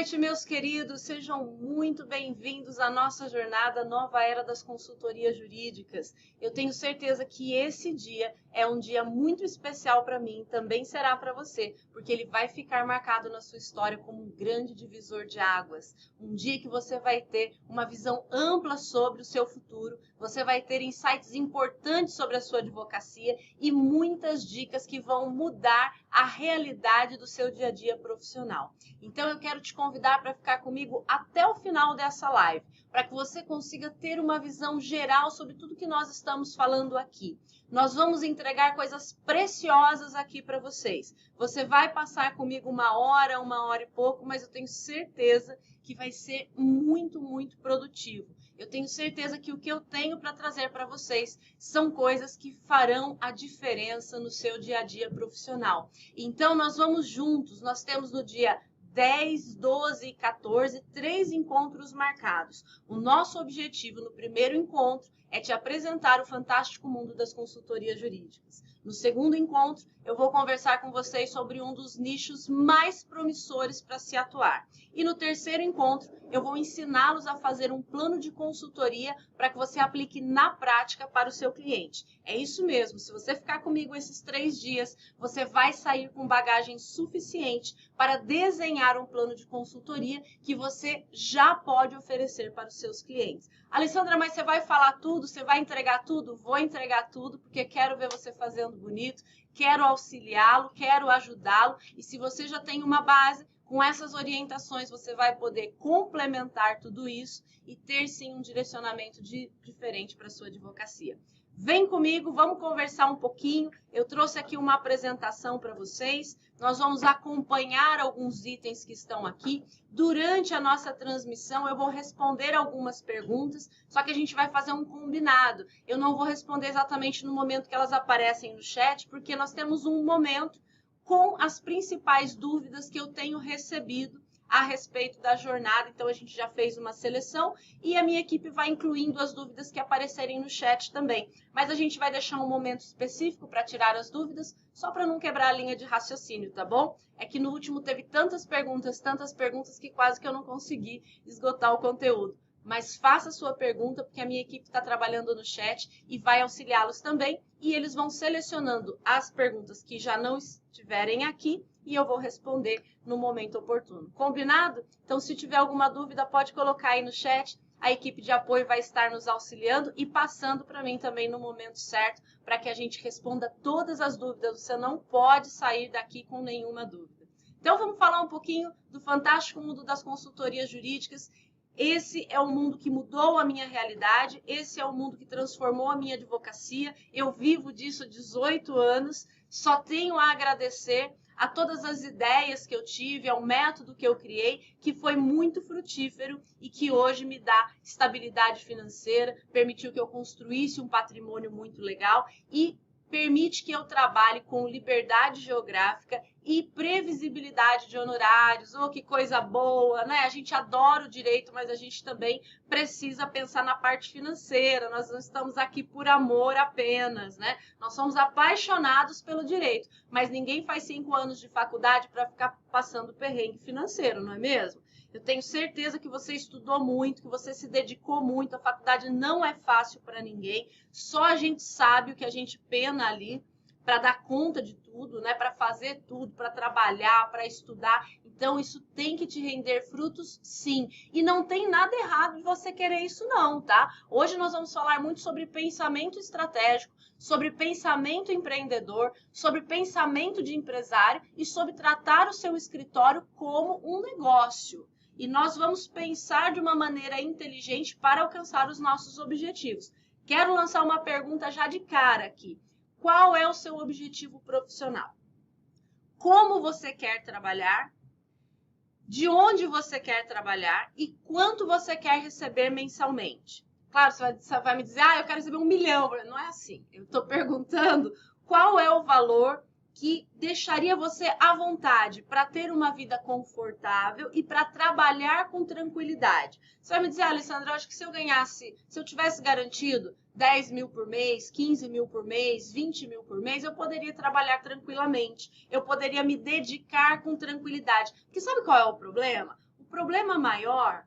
noite, meus queridos. Sejam muito bem-vindos à nossa jornada Nova Era das Consultorias Jurídicas. Eu tenho certeza que esse dia é um dia muito especial para mim, também será para você, porque ele vai ficar marcado na sua história como um grande divisor de águas. Um dia que você vai ter uma visão ampla sobre o seu futuro, você vai ter insights importantes sobre a sua advocacia e muitas dicas que vão mudar a realidade do seu dia a dia profissional. Então eu quero te convidar para ficar comigo até o final dessa live, para que você consiga ter uma visão geral sobre tudo que nós estamos falando aqui. Nós vamos entregar coisas preciosas aqui para vocês. Você vai passar comigo uma hora e pouco, mas eu tenho certeza que vai ser muito, muito produtivo. Eu tenho certeza que o que eu tenho para trazer para vocês são coisas que farão a diferença no seu dia a dia profissional. Então, nós vamos juntos. Nós temos no dia 10, 12 e 14, 3 encontros marcados. O nosso objetivo no primeiro encontro é te apresentar o fantástico mundo das consultorias jurídicas. No segundo encontro, eu vou conversar com vocês sobre um dos nichos mais promissores para se atuar. E no terceiro encontro, eu vou ensiná-los a fazer um plano de consultoria para que você aplique na prática para o seu cliente. É isso mesmo, se você ficar comigo esses 3 dias, você vai sair com bagagem suficiente para desenhar um plano de consultoria que você já pode oferecer para os seus clientes. Alessandra, mas você vai falar tudo? Você vai entregar tudo? Vou entregar tudo, porque quero ver você fazendo bonito, quero auxiliá-lo, quero ajudá-lo. E se você já tem uma base, com essas orientações você vai poder complementar tudo isso e ter sim um direcionamento diferente para a sua advocacia. Vem comigo, vamos conversar um pouquinho. Eu trouxe aqui uma apresentação para vocês. Nós vamos acompanhar alguns itens que estão aqui. Durante a nossa transmissão, eu vou responder algumas perguntas, só que a gente vai fazer um combinado. Eu não vou responder exatamente no momento que elas aparecem no chat, porque nós temos um momento com as principais dúvidas que eu tenho recebido a respeito da jornada. Então, a gente já fez uma seleção e a minha equipe vai incluindo as dúvidas que aparecerem no chat também. Mas a gente vai deixar um momento específico para tirar as dúvidas, só para não quebrar a linha de raciocínio, tá bom? É que no último teve tantas perguntas que quase que eu não consegui esgotar o conteúdo. Mas faça a sua pergunta, porque a minha equipe está trabalhando no chat e vai auxiliá-los também. E eles vão selecionando as perguntas que já não estiverem aqui e eu vou responder no momento oportuno. Combinado? Então, se tiver alguma dúvida, pode colocar aí no chat. A equipe de apoio vai estar nos auxiliando e passando para mim também no momento certo, para que a gente responda todas as dúvidas. Você não pode sair daqui com nenhuma dúvida. Então, vamos falar um pouquinho do fantástico mundo das consultorias jurídicas. Esse é o mundo que mudou a minha realidade, esse é o mundo que transformou a minha advocacia. Eu vivo disso há 18 anos, só tenho a agradecer a todas as ideias que eu tive, ao método que eu criei, que foi muito frutífero e que hoje me dá estabilidade financeira, permitiu que eu construísse um patrimônio muito legal e permite que eu trabalhe com liberdade geográfica e previsibilidade de honorários. Oh, que coisa boa, né? A gente adora o direito, mas a gente também precisa pensar na parte financeira. Nós não estamos aqui por amor apenas, né? Nós somos apaixonados pelo direito, mas ninguém faz 5 anos de faculdade para ficar passando perrengue financeiro, não é mesmo? Eu tenho certeza que você estudou muito, que você se dedicou muito. A faculdade não é fácil para ninguém. Só a gente sabe o que a gente pena ali para dar conta de tudo, né? Para fazer tudo, para trabalhar, para estudar. Então, isso tem que te render frutos, sim. E não tem nada errado de você querer isso, não, tá? Hoje nós vamos falar muito sobre pensamento estratégico, sobre pensamento empreendedor, sobre pensamento de empresário e sobre tratar o seu escritório como um negócio. E nós vamos pensar de uma maneira inteligente para alcançar os nossos objetivos. Quero lançar uma pergunta já de cara aqui. Qual é o seu objetivo profissional? Como você quer trabalhar? De onde você quer trabalhar? E quanto você quer receber mensalmente? Claro, você vai me dizer, eu quero receber 1 milhão. Não é assim. Eu estou perguntando qual é o valor que deixaria você à vontade para ter uma vida confortável e para trabalhar com tranquilidade. Você vai me dizer, Alessandra, eu acho que se eu tivesse garantido 10 mil por mês, 15 mil por mês, 20 mil por mês, eu poderia trabalhar tranquilamente, eu poderia me dedicar com tranquilidade. Porque sabe qual é o problema? O problema maior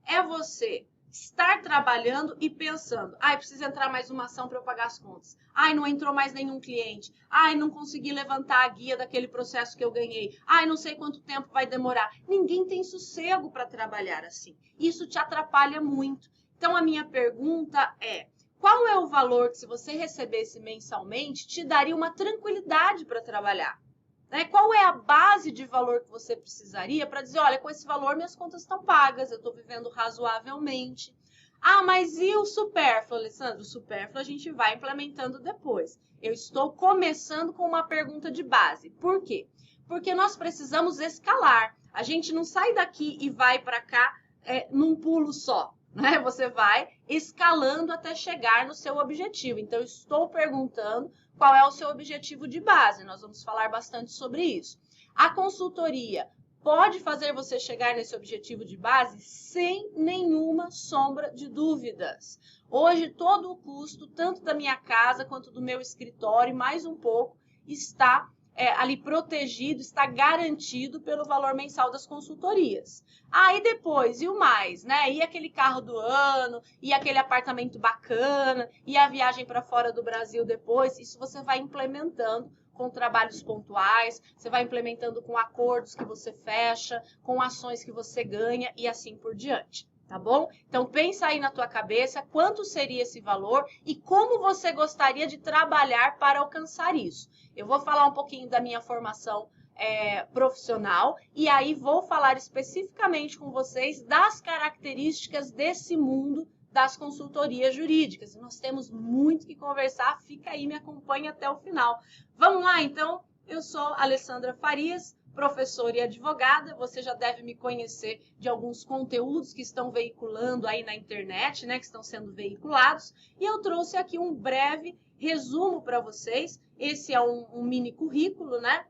é você estar trabalhando e pensando, ai, precisa entrar mais uma ação para eu pagar as contas. Ai, não entrou mais nenhum cliente. Ai, não consegui levantar a guia daquele processo que eu ganhei. Ai, não sei quanto tempo vai demorar. Ninguém tem sossego para trabalhar assim. Isso te atrapalha muito. Então, a minha pergunta é, qual é o valor que, se você recebesse mensalmente, te daria uma tranquilidade para trabalhar? Né? Qual é a base de valor que você precisaria para dizer, olha, com esse valor minhas contas estão pagas, eu estou vivendo razoavelmente. Ah, mas e o supérfluo, Alessandro? O supérfluo a gente vai implementando depois. Eu estou começando com uma pergunta de base. Por quê? Porque nós precisamos escalar. A gente não sai daqui e vai para cá num pulo só. Né? Você vai escalando até chegar no seu objetivo. Então, eu estou perguntando qual é o seu objetivo de base. Nós vamos falar bastante sobre isso. A consultoria pode fazer você chegar nesse objetivo de base sem nenhuma sombra de dúvidas. Hoje, todo o custo, tanto da minha casa quanto do meu escritório, mais um pouco, está ali protegido, está garantido pelo valor mensal das consultorias. Aí depois, e o mais, né? E aquele carro do ano, e aquele apartamento bacana, e a viagem para fora do Brasil depois, isso você vai implementando com trabalhos pontuais, você vai implementando com acordos que você fecha, com ações que você ganha e assim por diante. Tá bom? Então, pensa aí na tua cabeça quanto seria esse valor e como você gostaria de trabalhar para alcançar isso. Eu vou falar um pouquinho da minha formação profissional e aí vou falar especificamente com vocês das características desse mundo das consultorias jurídicas. Nós temos muito que conversar, fica aí, me acompanha até o final. Vamos lá, então? Eu sou Alessandra Farias, professora e advogada, você já deve me conhecer de alguns conteúdos que estão veiculando aí na internet, né, que estão sendo veiculados, e eu trouxe aqui um breve resumo para vocês. Esse é um mini currículo, né?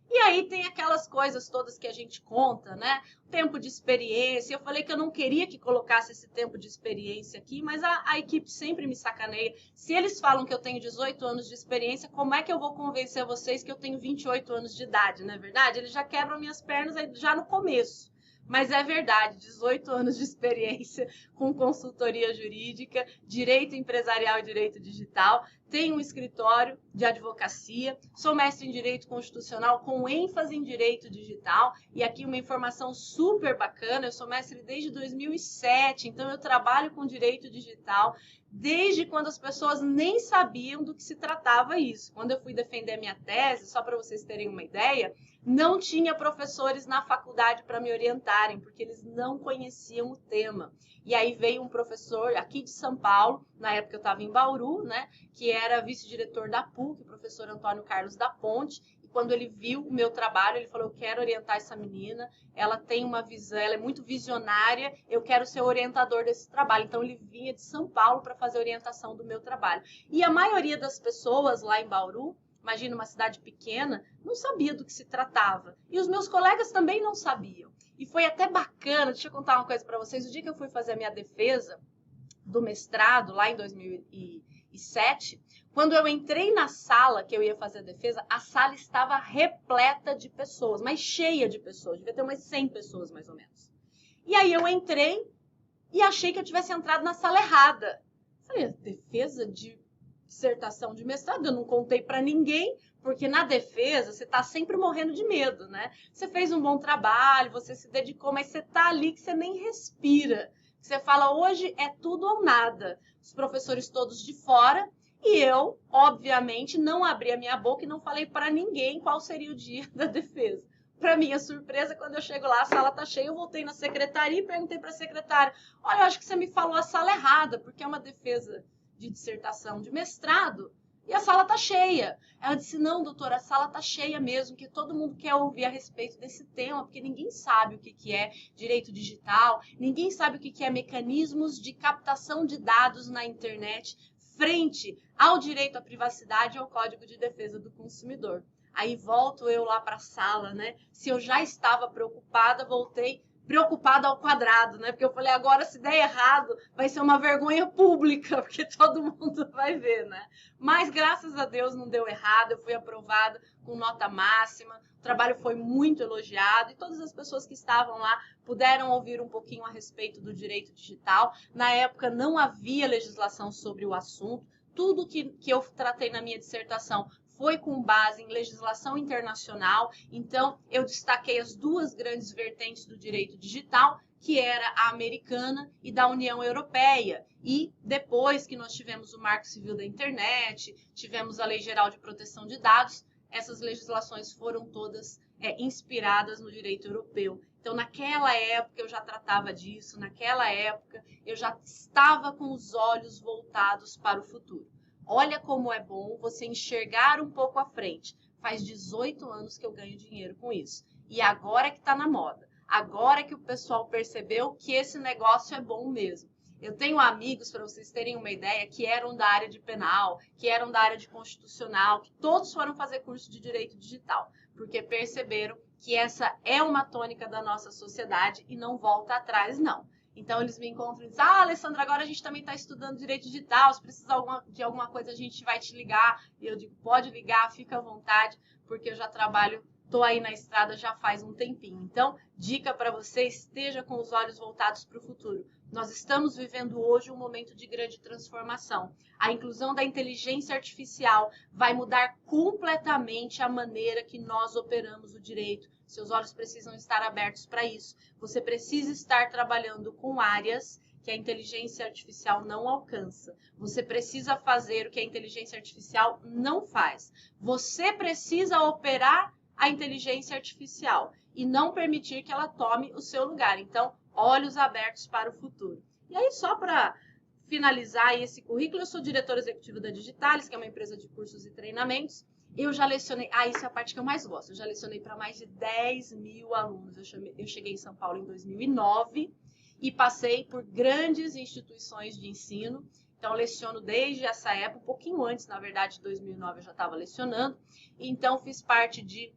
E aí tem aquelas coisas todas que a gente conta, né? Tempo de experiência. Eu falei que eu não queria que colocasse esse tempo de experiência aqui, mas a equipe sempre me sacaneia. Se eles falam que eu tenho 18 anos de experiência, como é que eu vou convencer vocês que eu tenho 28 anos de idade, não é verdade? Eles já quebram minhas pernas aí já no começo. Mas é verdade, 18 anos de experiência com consultoria jurídica, direito empresarial e direito digital. Tenho um escritório de advocacia, sou mestre em direito constitucional com ênfase em direito digital. E aqui uma informação super bacana, eu sou mestre desde 2007, então eu trabalho com direito digital desde quando as pessoas nem sabiam do que se tratava isso. Quando eu fui defender minha tese, só para vocês terem uma ideia, não tinha professores na faculdade para me orientarem, porque eles não conheciam o tema. E aí veio um professor aqui de São Paulo, na época eu estava em Bauru, né, que era vice-diretor da PUC, o professor Antônio Carlos da Ponte. E quando ele viu o meu trabalho, ele falou, eu quero orientar essa menina, ela tem uma visão, ela é muito visionária, eu quero ser orientador desse trabalho. Então ele vinha de São Paulo para fazer a orientação do meu trabalho. E a maioria das pessoas lá em Bauru, imagina uma cidade pequena, não sabia do que se tratava. E os meus colegas também não sabiam. E foi até bacana, deixa eu contar uma coisa para vocês. O dia que eu fui fazer a minha defesa do mestrado, lá em 2007, quando eu entrei na sala que eu ia fazer a defesa, a sala estava repleta de pessoas, mas cheia de pessoas. Devia ter umas 100 pessoas, mais ou menos. E aí eu entrei e achei que eu tivesse entrado na sala errada. Falei, defesa de dissertação de mestrado, eu não contei para ninguém, porque na defesa você está sempre morrendo de medo, né? Você fez um bom trabalho, você se dedicou, mas você está ali que você nem respira. Você fala, hoje é tudo ou nada. Os professores todos de fora e eu, obviamente, não abri a minha boca e não falei para ninguém qual seria o dia da defesa. Para minha surpresa, quando eu chego lá, a sala está cheia, eu voltei na secretaria e perguntei para a secretária, olha, eu acho que você me falou a sala errada, porque é uma defesa de dissertação de mestrado e a sala está cheia. Ela disse, não, doutora, a sala está cheia mesmo, que todo mundo quer ouvir a respeito desse tema, porque ninguém sabe o que é direito digital, ninguém sabe o que é mecanismos de captação de dados na internet frente ao direito à privacidade e ao Código de Defesa do Consumidor. Aí volto eu lá para a sala, né? Se eu já estava preocupada, voltei preocupada ao quadrado, né? Porque eu falei, agora se der errado, vai ser uma vergonha pública, porque todo mundo vai ver, né? Mas graças a Deus não deu errado, eu fui aprovada com nota máxima, o trabalho foi muito elogiado e todas as pessoas que estavam lá puderam ouvir um pouquinho a respeito do direito digital. Na época não havia legislação sobre o assunto, tudo que eu tratei na minha dissertação foi com base em legislação internacional, então eu destaquei as duas grandes vertentes do direito digital, que era a americana e da União Europeia. E depois que nós tivemos o Marco Civil da Internet, tivemos a Lei Geral de Proteção de Dados, essas legislações foram todas inspiradas no direito europeu. Então, naquela época eu já tratava disso, naquela época eu já estava com os olhos voltados para o futuro. Olha como é bom você enxergar um pouco à frente. Faz 18 anos que eu ganho dinheiro com isso. E agora que está na moda. Agora que o pessoal percebeu que esse negócio é bom mesmo. Eu tenho amigos, para vocês terem uma ideia, que eram da área de penal, que eram da área de constitucional, que todos foram fazer curso de direito digital, porque perceberam que essa é uma tônica da nossa sociedade e não volta atrás, não. Então, eles me encontram e dizem, Alessandra, agora a gente também está estudando direito digital, se precisar de alguma coisa a gente vai te ligar. E eu digo, pode ligar, fica à vontade, porque eu já trabalho, estou aí na estrada já faz um tempinho. Então, dica para você, esteja com os olhos voltados para o futuro. Nós estamos vivendo hoje um momento de grande transformação. A inclusão da inteligência artificial vai mudar completamente a maneira que nós operamos o direito. Seus olhos precisam estar abertos para isso. Você precisa estar trabalhando com áreas que a inteligência artificial não alcança. Você precisa fazer o que a inteligência artificial não faz. Você precisa operar a inteligência artificial e não permitir que ela tome o seu lugar. Então, olhos abertos para o futuro. E aí, só para finalizar esse currículo, eu sou diretora executiva da Digitalis, que é uma empresa de cursos e treinamentos. Eu já lecionei, isso é a parte que eu mais gosto, eu já lecionei para mais de 10 mil alunos. Eu cheguei em São Paulo em 2009 e passei por grandes instituições de ensino. Então, leciono desde essa época, um pouquinho antes, na verdade, de 2009 eu já estava lecionando. Então, fiz parte de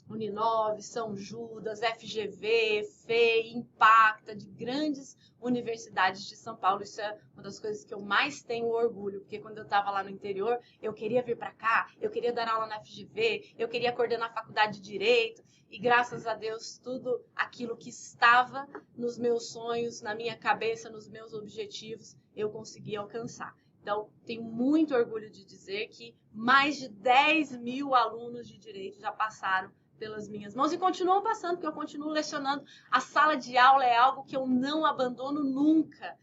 Uninove, São Judas, FGV, FEI, Impacta, de grandes universidades de São Paulo. Isso é uma das coisas que eu mais tenho orgulho, porque quando eu estava lá no interior, eu queria vir para cá, eu queria dar aula na FGV, eu queria coordenar a faculdade de Direito, e graças a Deus, tudo aquilo que estava nos meus sonhos, na minha cabeça, nos meus objetivos, eu consegui alcançar. Então, tenho muito orgulho de dizer que mais de 10 mil alunos de Direito já passaram pelas minhas mãos e continuam passando, porque eu continuo lecionando. A sala de aula é algo que eu não abandono nunca.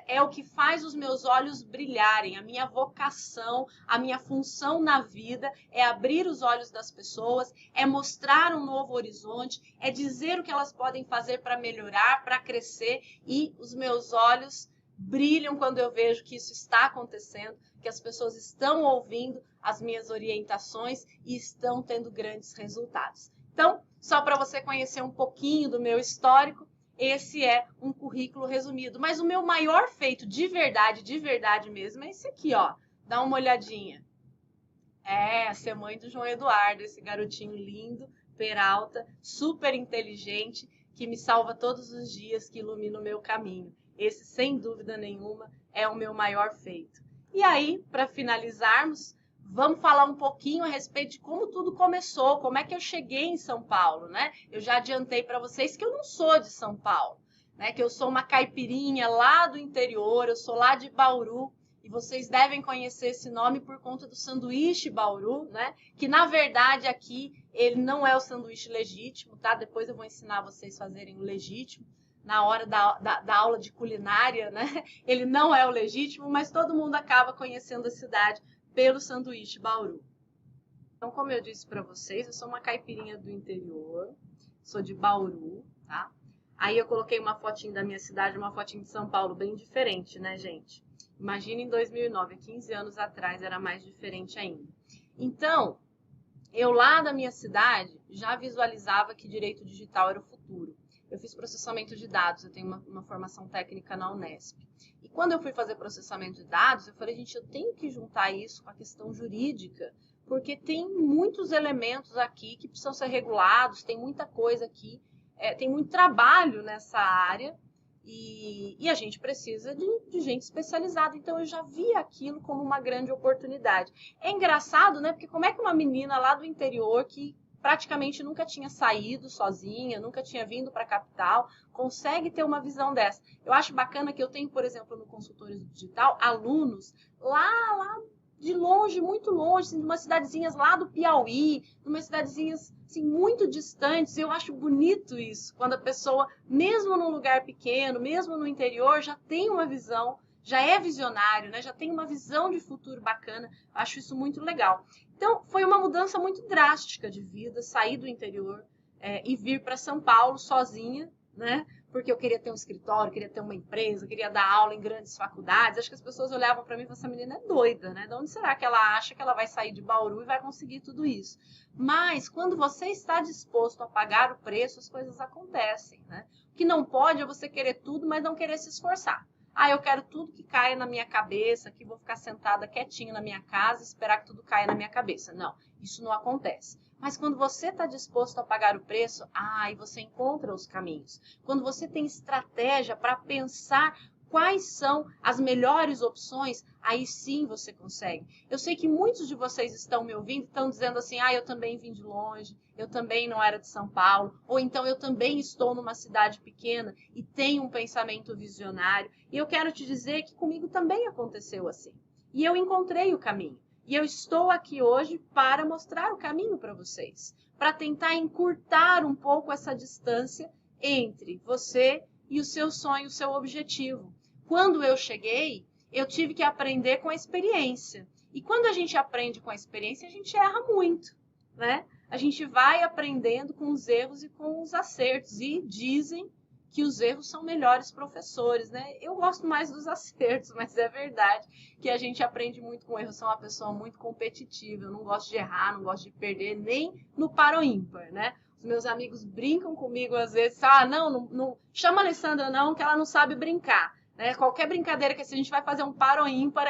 É o que faz os meus olhos brilharem. A minha vocação, a minha função na vida é abrir os olhos das pessoas, é mostrar um novo horizonte, é dizer o que elas podem fazer para melhorar, para crescer, e os meus olhos brilham quando eu vejo que isso está acontecendo, que as pessoas estão ouvindo as minhas orientações e estão tendo grandes resultados. Então, só para você conhecer um pouquinho do meu histórico, esse é um currículo resumido. Mas o meu maior feito de verdade mesmo, é esse aqui, ó. Dá uma olhadinha. Ser mãe do João Eduardo, esse garotinho lindo, Peralta, super inteligente, que me salva todos os dias, que ilumina o meu caminho. Esse, sem dúvida nenhuma, é o meu maior feito. E aí, para finalizarmos, vamos falar um pouquinho a respeito de como tudo começou, como é que eu cheguei em São Paulo, né? Eu já adiantei para vocês que eu não sou de São Paulo, né? Que eu sou uma caipirinha lá do interior, eu sou lá de Bauru, e vocês devem conhecer esse nome por conta do sanduíche Bauru, né? Que, na verdade, aqui, ele não é o sanduíche legítimo, tá? Depois eu vou ensinar vocês a fazerem o legítimo. Na hora da aula de culinária, né? Ele não é o legítimo, mas todo mundo acaba conhecendo a cidade pelo sanduíche Bauru. Então, como eu disse para vocês, eu sou uma caipirinha do interior, sou de Bauru, tá? Aí eu coloquei uma fotinho da minha cidade, uma fotinho de São Paulo, bem diferente, né, gente? Imagina em 2009, 15 anos atrás, era mais diferente ainda. Então, eu lá da minha cidade já visualizava que direito digital era o futuro. Eu fiz processamento de dados, eu tenho uma formação técnica na Unesp. E quando eu fui fazer processamento de dados, eu falei, gente, eu tenho que juntar isso com a questão jurídica, porque tem muitos elementos aqui que precisam ser regulados, tem muita coisa aqui tem muito trabalho nessa área e a gente precisa de gente especializada. Então, eu já vi aquilo como uma grande oportunidade. É engraçado, né? Porque como é que uma menina lá do interior, que praticamente nunca tinha saído sozinha, nunca tinha vindo para a capital, consegue ter uma visão dessa? Eu acho bacana que eu tenho, por exemplo, no consultório digital, alunos lá de longe, muito longe, assim, de umas cidadezinhas lá do Piauí, de umas cidadezinhas assim, muito distantes. Eu acho bonito isso, quando a pessoa, mesmo num lugar pequeno, mesmo no interior, já tem uma visão, já é visionário, né? Já tem uma visão de futuro bacana. Acho isso muito legal. Então, foi uma mudança muito drástica de vida, sair do interior e vir para São Paulo sozinha, né? Porque eu queria ter um escritório, queria ter uma empresa, queria dar aula em grandes faculdades. Acho que as pessoas olhavam para mim e falavam, essa menina é doida, né? De onde será que ela acha que ela vai sair de Bauru e vai conseguir tudo isso? Mas, quando você está disposto a pagar o preço, as coisas acontecem, né? O que não pode é você querer tudo, mas não querer se esforçar. Ah, eu quero tudo que caia na minha cabeça, que vou ficar sentada quietinha na minha casa e esperar que tudo caia na minha cabeça. Não, isso não acontece. Mas quando você está disposto a pagar o preço, aí você encontra os caminhos. Quando você tem estratégia para pensar quais são as melhores opções, aí sim você consegue. Eu sei que muitos de vocês estão me ouvindo, estão dizendo assim, eu também vim de longe, eu também não era de São Paulo, ou então eu também estou numa cidade pequena e tenho um pensamento visionário. E eu quero te dizer que comigo também aconteceu assim. E eu encontrei o caminho. E eu estou aqui hoje para mostrar o caminho para vocês, para tentar encurtar um pouco essa distância entre você e o seu sonho, o seu objetivo. Quando eu cheguei, eu tive que aprender com a experiência. E quando a gente aprende com a experiência, a gente erra muito, né? A gente vai aprendendo com os erros e com os acertos. E dizem que os erros são melhores professores, né? Eu gosto mais dos acertos, mas é verdade que a gente aprende muito com erros. Eu sou uma pessoa muito competitiva, eu não gosto de errar, não gosto de perder, nem no par ou ímpar, né? Os meus amigos brincam comigo às vezes, não chama a Alessandra não, que ela não sabe brincar, né? Qualquer brincadeira que a gente vai fazer um par ou ímpar,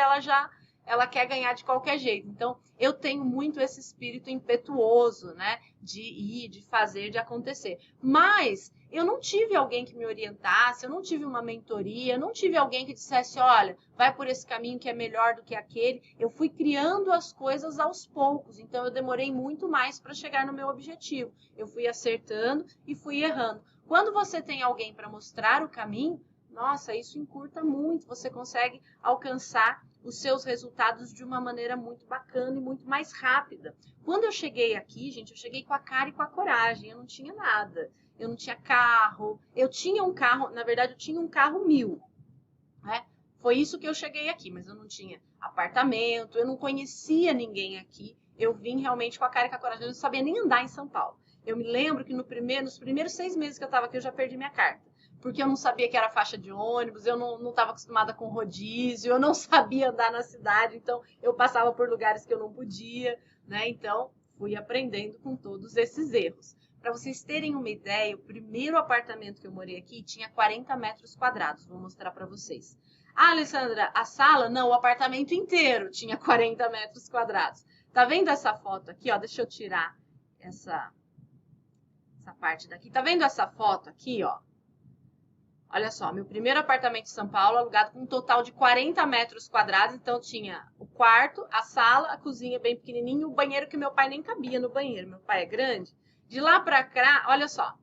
ela quer ganhar de qualquer jeito. Então, eu tenho muito esse espírito impetuoso, né? De ir, de fazer, de acontecer. Mas eu não tive alguém que me orientasse, eu não tive uma mentoria, eu não tive alguém que dissesse, olha, vai por esse caminho que é melhor do que aquele. Eu fui criando as coisas aos poucos, então eu demorei muito mais para chegar no meu objetivo. Eu fui acertando e fui errando. Quando você tem alguém para mostrar o caminho, nossa, isso encurta muito, você consegue alcançar os seus resultados de uma maneira muito bacana e muito mais rápida. Quando eu cheguei aqui, gente, eu cheguei com a cara e com a coragem, eu não tinha nada. Eu não tinha carro, eu tinha um carro, na verdade eu tinha um carro 1000, né? Foi isso que eu cheguei aqui, mas eu não tinha apartamento, eu não conhecia ninguém aqui, eu vim realmente com a cara e com a coragem, eu não sabia nem andar em São Paulo. Eu me lembro que nos primeiros 6 meses que eu estava aqui, eu já perdi minha carta, porque eu não sabia que era faixa de ônibus, eu não estava acostumada com rodízio, eu não sabia andar na cidade, então eu passava por lugares que eu não podia, né? Então, fui aprendendo com todos esses erros. Para vocês terem uma ideia, o primeiro apartamento que eu morei aqui tinha 40 metros quadrados. Vou mostrar para vocês. Ah, Alessandra, a sala? Não, o apartamento inteiro tinha 40 metros quadrados. Tá vendo essa foto aqui? Ó, deixa eu tirar essa parte daqui. Tá vendo essa foto aqui, ó? Olha só, meu primeiro apartamento em São Paulo, alugado com um total de 40 metros quadrados. Então, tinha o quarto, a sala, a cozinha bem pequenininha, o banheiro que meu pai nem cabia no banheiro. Meu pai é grande. De lá pra cá, olha só,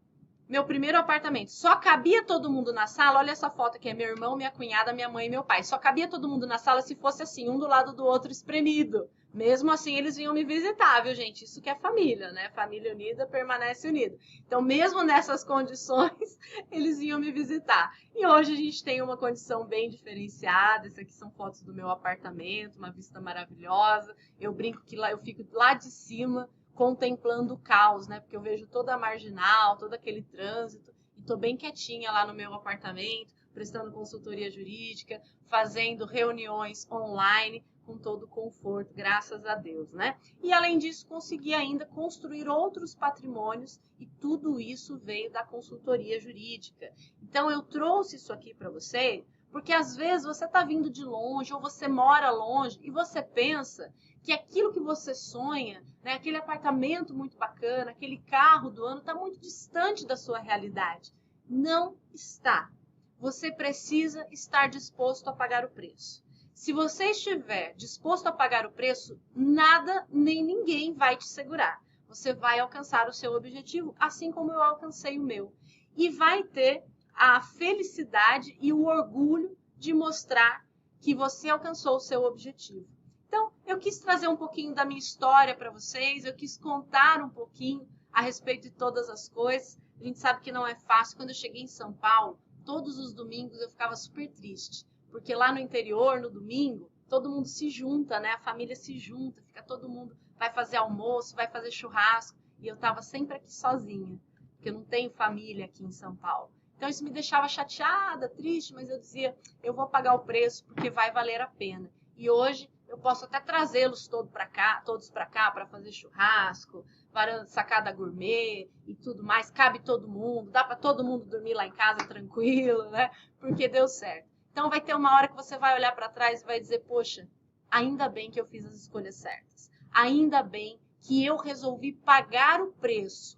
meu primeiro apartamento, só cabia todo mundo na sala, olha essa foto aqui, é meu irmão, minha cunhada, minha mãe e meu pai. Só cabia todo mundo na sala se fosse assim, um do lado do outro espremido. Mesmo assim, eles vinham me visitar, viu, gente? Isso que é família, né? Família unida permanece unida. Então, mesmo nessas condições, eles vinham me visitar. E hoje a gente tem uma condição bem diferenciada. Essas aqui são fotos do meu apartamento, uma vista maravilhosa. Eu brinco que lá eu fico lá de cima, contemplando o caos, né? Porque eu vejo toda a marginal, todo aquele trânsito, e tô bem quietinha lá no meu apartamento, prestando consultoria jurídica, fazendo reuniões online, com todo conforto, graças a Deus, né? E além disso, consegui ainda construir outros patrimônios, e tudo isso veio da consultoria jurídica. Então, eu trouxe isso aqui para você, porque às vezes você está vindo de longe, ou você mora longe, e você pensa que aquilo que você sonha, né, aquele apartamento muito bacana, aquele carro do ano, está muito distante da sua realidade. Não está. Você precisa estar disposto a pagar o preço. Se você estiver disposto a pagar o preço, nada nem ninguém vai te segurar. Você vai alcançar o seu objetivo, assim como eu alcancei o meu. E vai ter a felicidade e o orgulho de mostrar que você alcançou o seu objetivo. Então, eu quis trazer um pouquinho da minha história para vocês, eu quis contar um pouquinho a respeito de todas as coisas. A gente sabe que não é fácil. Quando eu cheguei em São Paulo, todos os domingos eu ficava super triste, porque lá no interior, no domingo, todo mundo se junta, né? A família se junta, fica todo mundo, vai fazer almoço, vai fazer churrasco, e eu estava sempre aqui sozinha, porque eu não tenho família aqui em São Paulo. Então isso me deixava chateada, triste, mas eu dizia, eu vou pagar o preço porque vai valer a pena. E hoje eu posso até trazê-los todos para cá para fazer churrasco, sacada gourmet e tudo mais. Cabe todo mundo, dá para todo mundo dormir lá em casa tranquilo, né? Porque deu certo. Então vai ter uma hora que você vai olhar para trás e vai dizer, poxa, ainda bem que eu fiz as escolhas certas. Ainda bem que eu resolvi pagar o preço.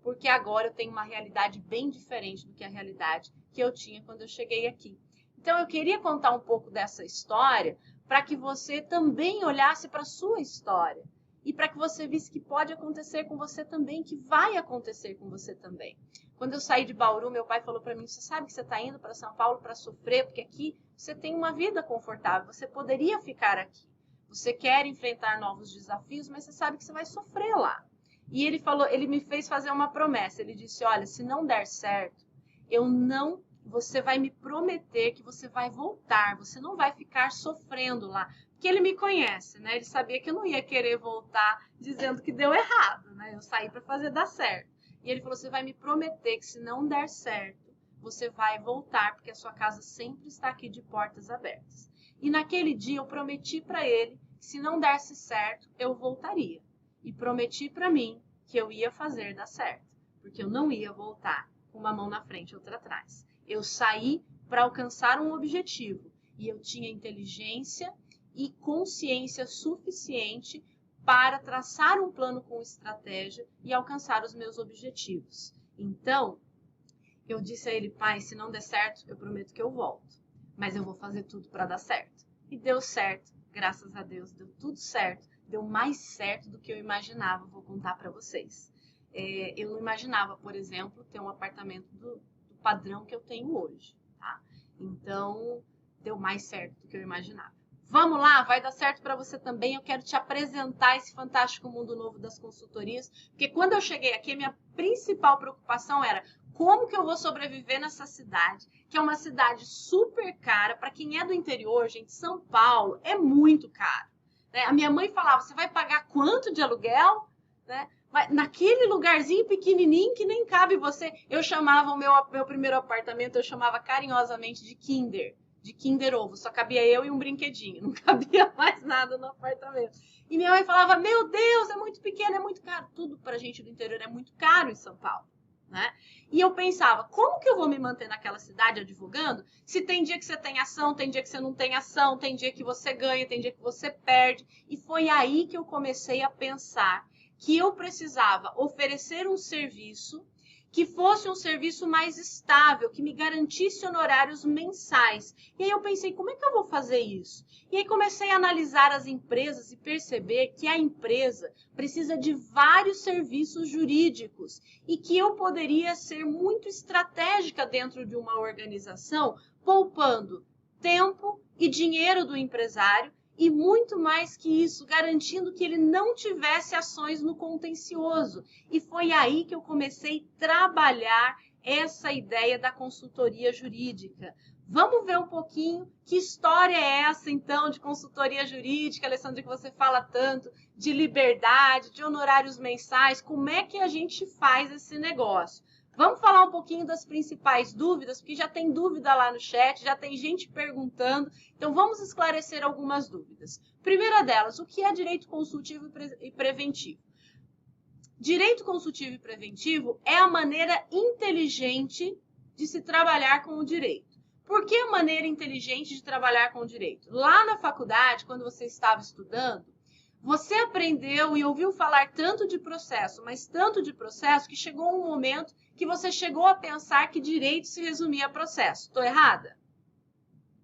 Porque agora eu tenho uma realidade bem diferente do que a realidade que eu tinha quando eu cheguei aqui. Então eu queria contar um pouco dessa história para que você também olhasse para a sua história e para que você visse que pode acontecer com você também, que vai acontecer com você também. Quando eu saí de Bauru, meu pai falou para mim, você sabe que você está indo para São Paulo para sofrer, porque aqui você tem uma vida confortável, você poderia ficar aqui. Você quer enfrentar novos desafios, mas você sabe que você vai sofrer lá. E ele me fez fazer uma promessa, ele disse, olha, se não der certo, você vai me prometer que você vai voltar, você não vai ficar sofrendo lá. Porque ele me conhece, né? Ele sabia que eu não ia querer voltar dizendo que deu errado, né? Eu saí para fazer dar certo. E ele falou, você vai me prometer que se não der certo, você vai voltar, porque a sua casa sempre está aqui de portas abertas. E naquele dia eu prometi para ele que se não desse certo, eu voltaria. E prometi para mim que eu ia fazer dar certo, porque eu não ia voltar com uma mão na frente e outra atrás. Eu saí para alcançar um objetivo e eu tinha inteligência e consciência suficiente para traçar um plano com estratégia e alcançar os meus objetivos. Então, eu disse a ele, pai, se não der certo, eu prometo que eu volto, mas eu vou fazer tudo para dar certo. E deu certo, graças a Deus, deu tudo certo, deu mais certo do que eu imaginava, vou contar para vocês. Eu não imaginava, por exemplo, ter um apartamento do padrão que eu tenho hoje, tá? Então, deu mais certo do que eu imaginava. Vamos lá, vai dar certo para você também. Eu quero te apresentar esse fantástico mundo novo das consultorias, porque quando eu cheguei aqui, minha principal preocupação era como que eu vou sobreviver nessa cidade, que é uma cidade super cara. Para quem é do interior, gente, São Paulo é muito caro, né? A minha mãe falava, você vai pagar quanto de aluguel? Né? Naquele lugarzinho pequenininho que nem cabe você. Eu chamava o meu primeiro apartamento, eu chamava carinhosamente de Kinder Ovo. Só cabia eu e um brinquedinho, não cabia mais nada no apartamento. E minha mãe falava, meu Deus, é muito pequeno, é muito caro. Tudo pra gente do interior é muito caro em São Paulo, né? E eu pensava, como que eu vou me manter naquela cidade advogando se tem dia que você tem ação, tem dia que você não tem ação, tem dia que você ganha, tem dia que você perde. E foi aí que eu comecei a pensar que eu precisava oferecer um serviço que fosse um serviço mais estável, que me garantisse honorários mensais. E aí eu pensei, como é que eu vou fazer isso? E aí comecei a analisar as empresas e perceber que a empresa precisa de vários serviços jurídicos e que eu poderia ser muito estratégica dentro de uma organização, poupando tempo e dinheiro do empresário, e muito mais que isso, garantindo que ele não tivesse ações no contencioso. E foi aí que eu comecei a trabalhar essa ideia da consultoria jurídica. Vamos ver um pouquinho que história é essa, então, de consultoria jurídica, Alessandra, que você fala tanto, de liberdade, de honorários mensais, como é que a gente faz esse negócio? Vamos falar um pouquinho das principais dúvidas, porque já tem dúvida lá no chat, já tem gente perguntando, então vamos esclarecer algumas dúvidas. Primeira delas, o que é direito consultivo e preventivo? Direito consultivo e preventivo é a maneira inteligente de se trabalhar com o direito. Por que a maneira inteligente de trabalhar com o direito? Lá na faculdade, quando você estava estudando, Você aprendeu e ouviu falar tanto de processo, mas tanto de processo, que chegou um momento que você chegou a pensar que direito se resumia a processo. Estou errada?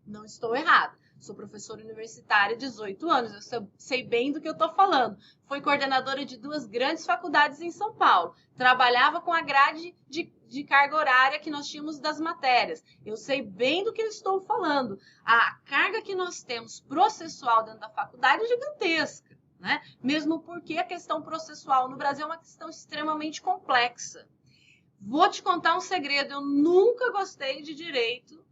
Não estou errada. Sou professora universitária há 18 anos, eu sei bem do que eu estou falando. Fui coordenadora de 2 grandes faculdades em São Paulo. Trabalhava com a grade de carga horária que nós tínhamos das matérias. Eu sei bem do que eu estou falando. A carga que nós temos processual dentro da faculdade é gigantesca, né? Mesmo porque a questão processual no Brasil é uma questão extremamente complexa. Vou te contar um segredo, eu nunca gostei de direito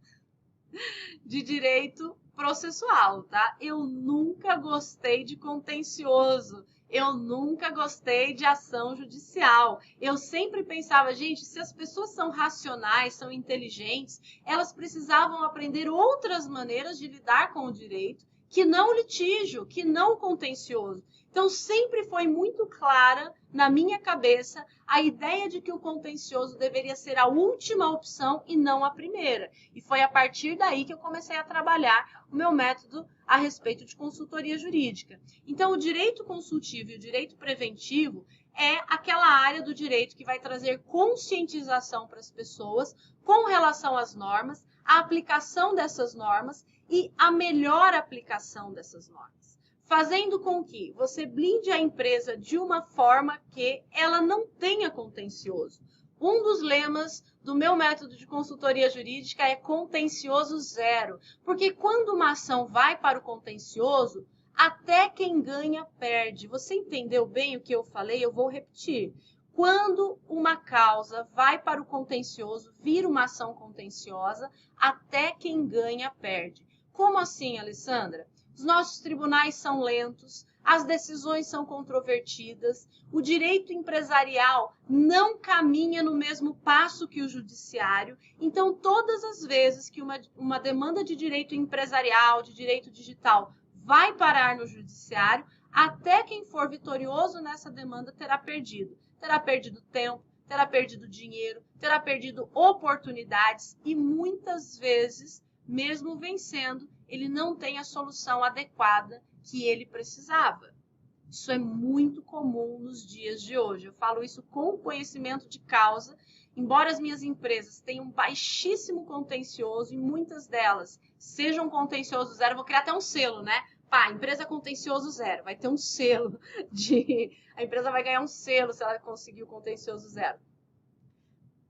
processual, tá? Eu nunca gostei de contencioso, eu nunca gostei de ação judicial. Eu sempre pensava, gente, se as pessoas são racionais, são inteligentes, elas precisavam aprender outras maneiras de lidar com o direito, que não o litígio, que não o contencioso. Então, sempre foi muito clara na minha cabeça a ideia de que o contencioso deveria ser a última opção e não a primeira. E foi a partir daí que eu comecei a trabalhar o meu método a respeito de consultoria jurídica. Então, o direito consultivo e o direito preventivo é aquela área do direito que vai trazer conscientização para as pessoas com relação às normas, a aplicação dessas normas e a melhor aplicação dessas normas, fazendo com que você blinde a empresa de uma forma que ela não tenha contencioso. Um dos lemas do meu método de consultoria jurídica é contencioso zero, porque quando uma ação vai para o contencioso, até quem ganha perde. Você entendeu bem o que eu falei? Eu vou repetir. Quando uma causa vai para o contencioso, vira uma ação contenciosa, até quem ganha perde. Como assim, Alessandra? Os nossos tribunais são lentos, as decisões são controvertidas, o direito empresarial não caminha no mesmo passo que o judiciário. Então, todas as vezes que uma demanda de direito empresarial, de direito digital, vai parar no judiciário, até quem for vitorioso nessa demanda terá perdido. Terá perdido tempo, terá perdido dinheiro, terá perdido oportunidades e muitas vezes, mesmo vencendo, ele não tem a solução adequada que ele precisava. Isso é muito comum nos dias de hoje. Eu falo isso com conhecimento de causa. Embora as minhas empresas tenham baixíssimo contencioso e muitas delas sejam contencioso zero, eu vou criar até um selo, né? Pá, empresa contencioso zero, vai ter um selo a empresa vai ganhar um selo se ela conseguir o contencioso zero.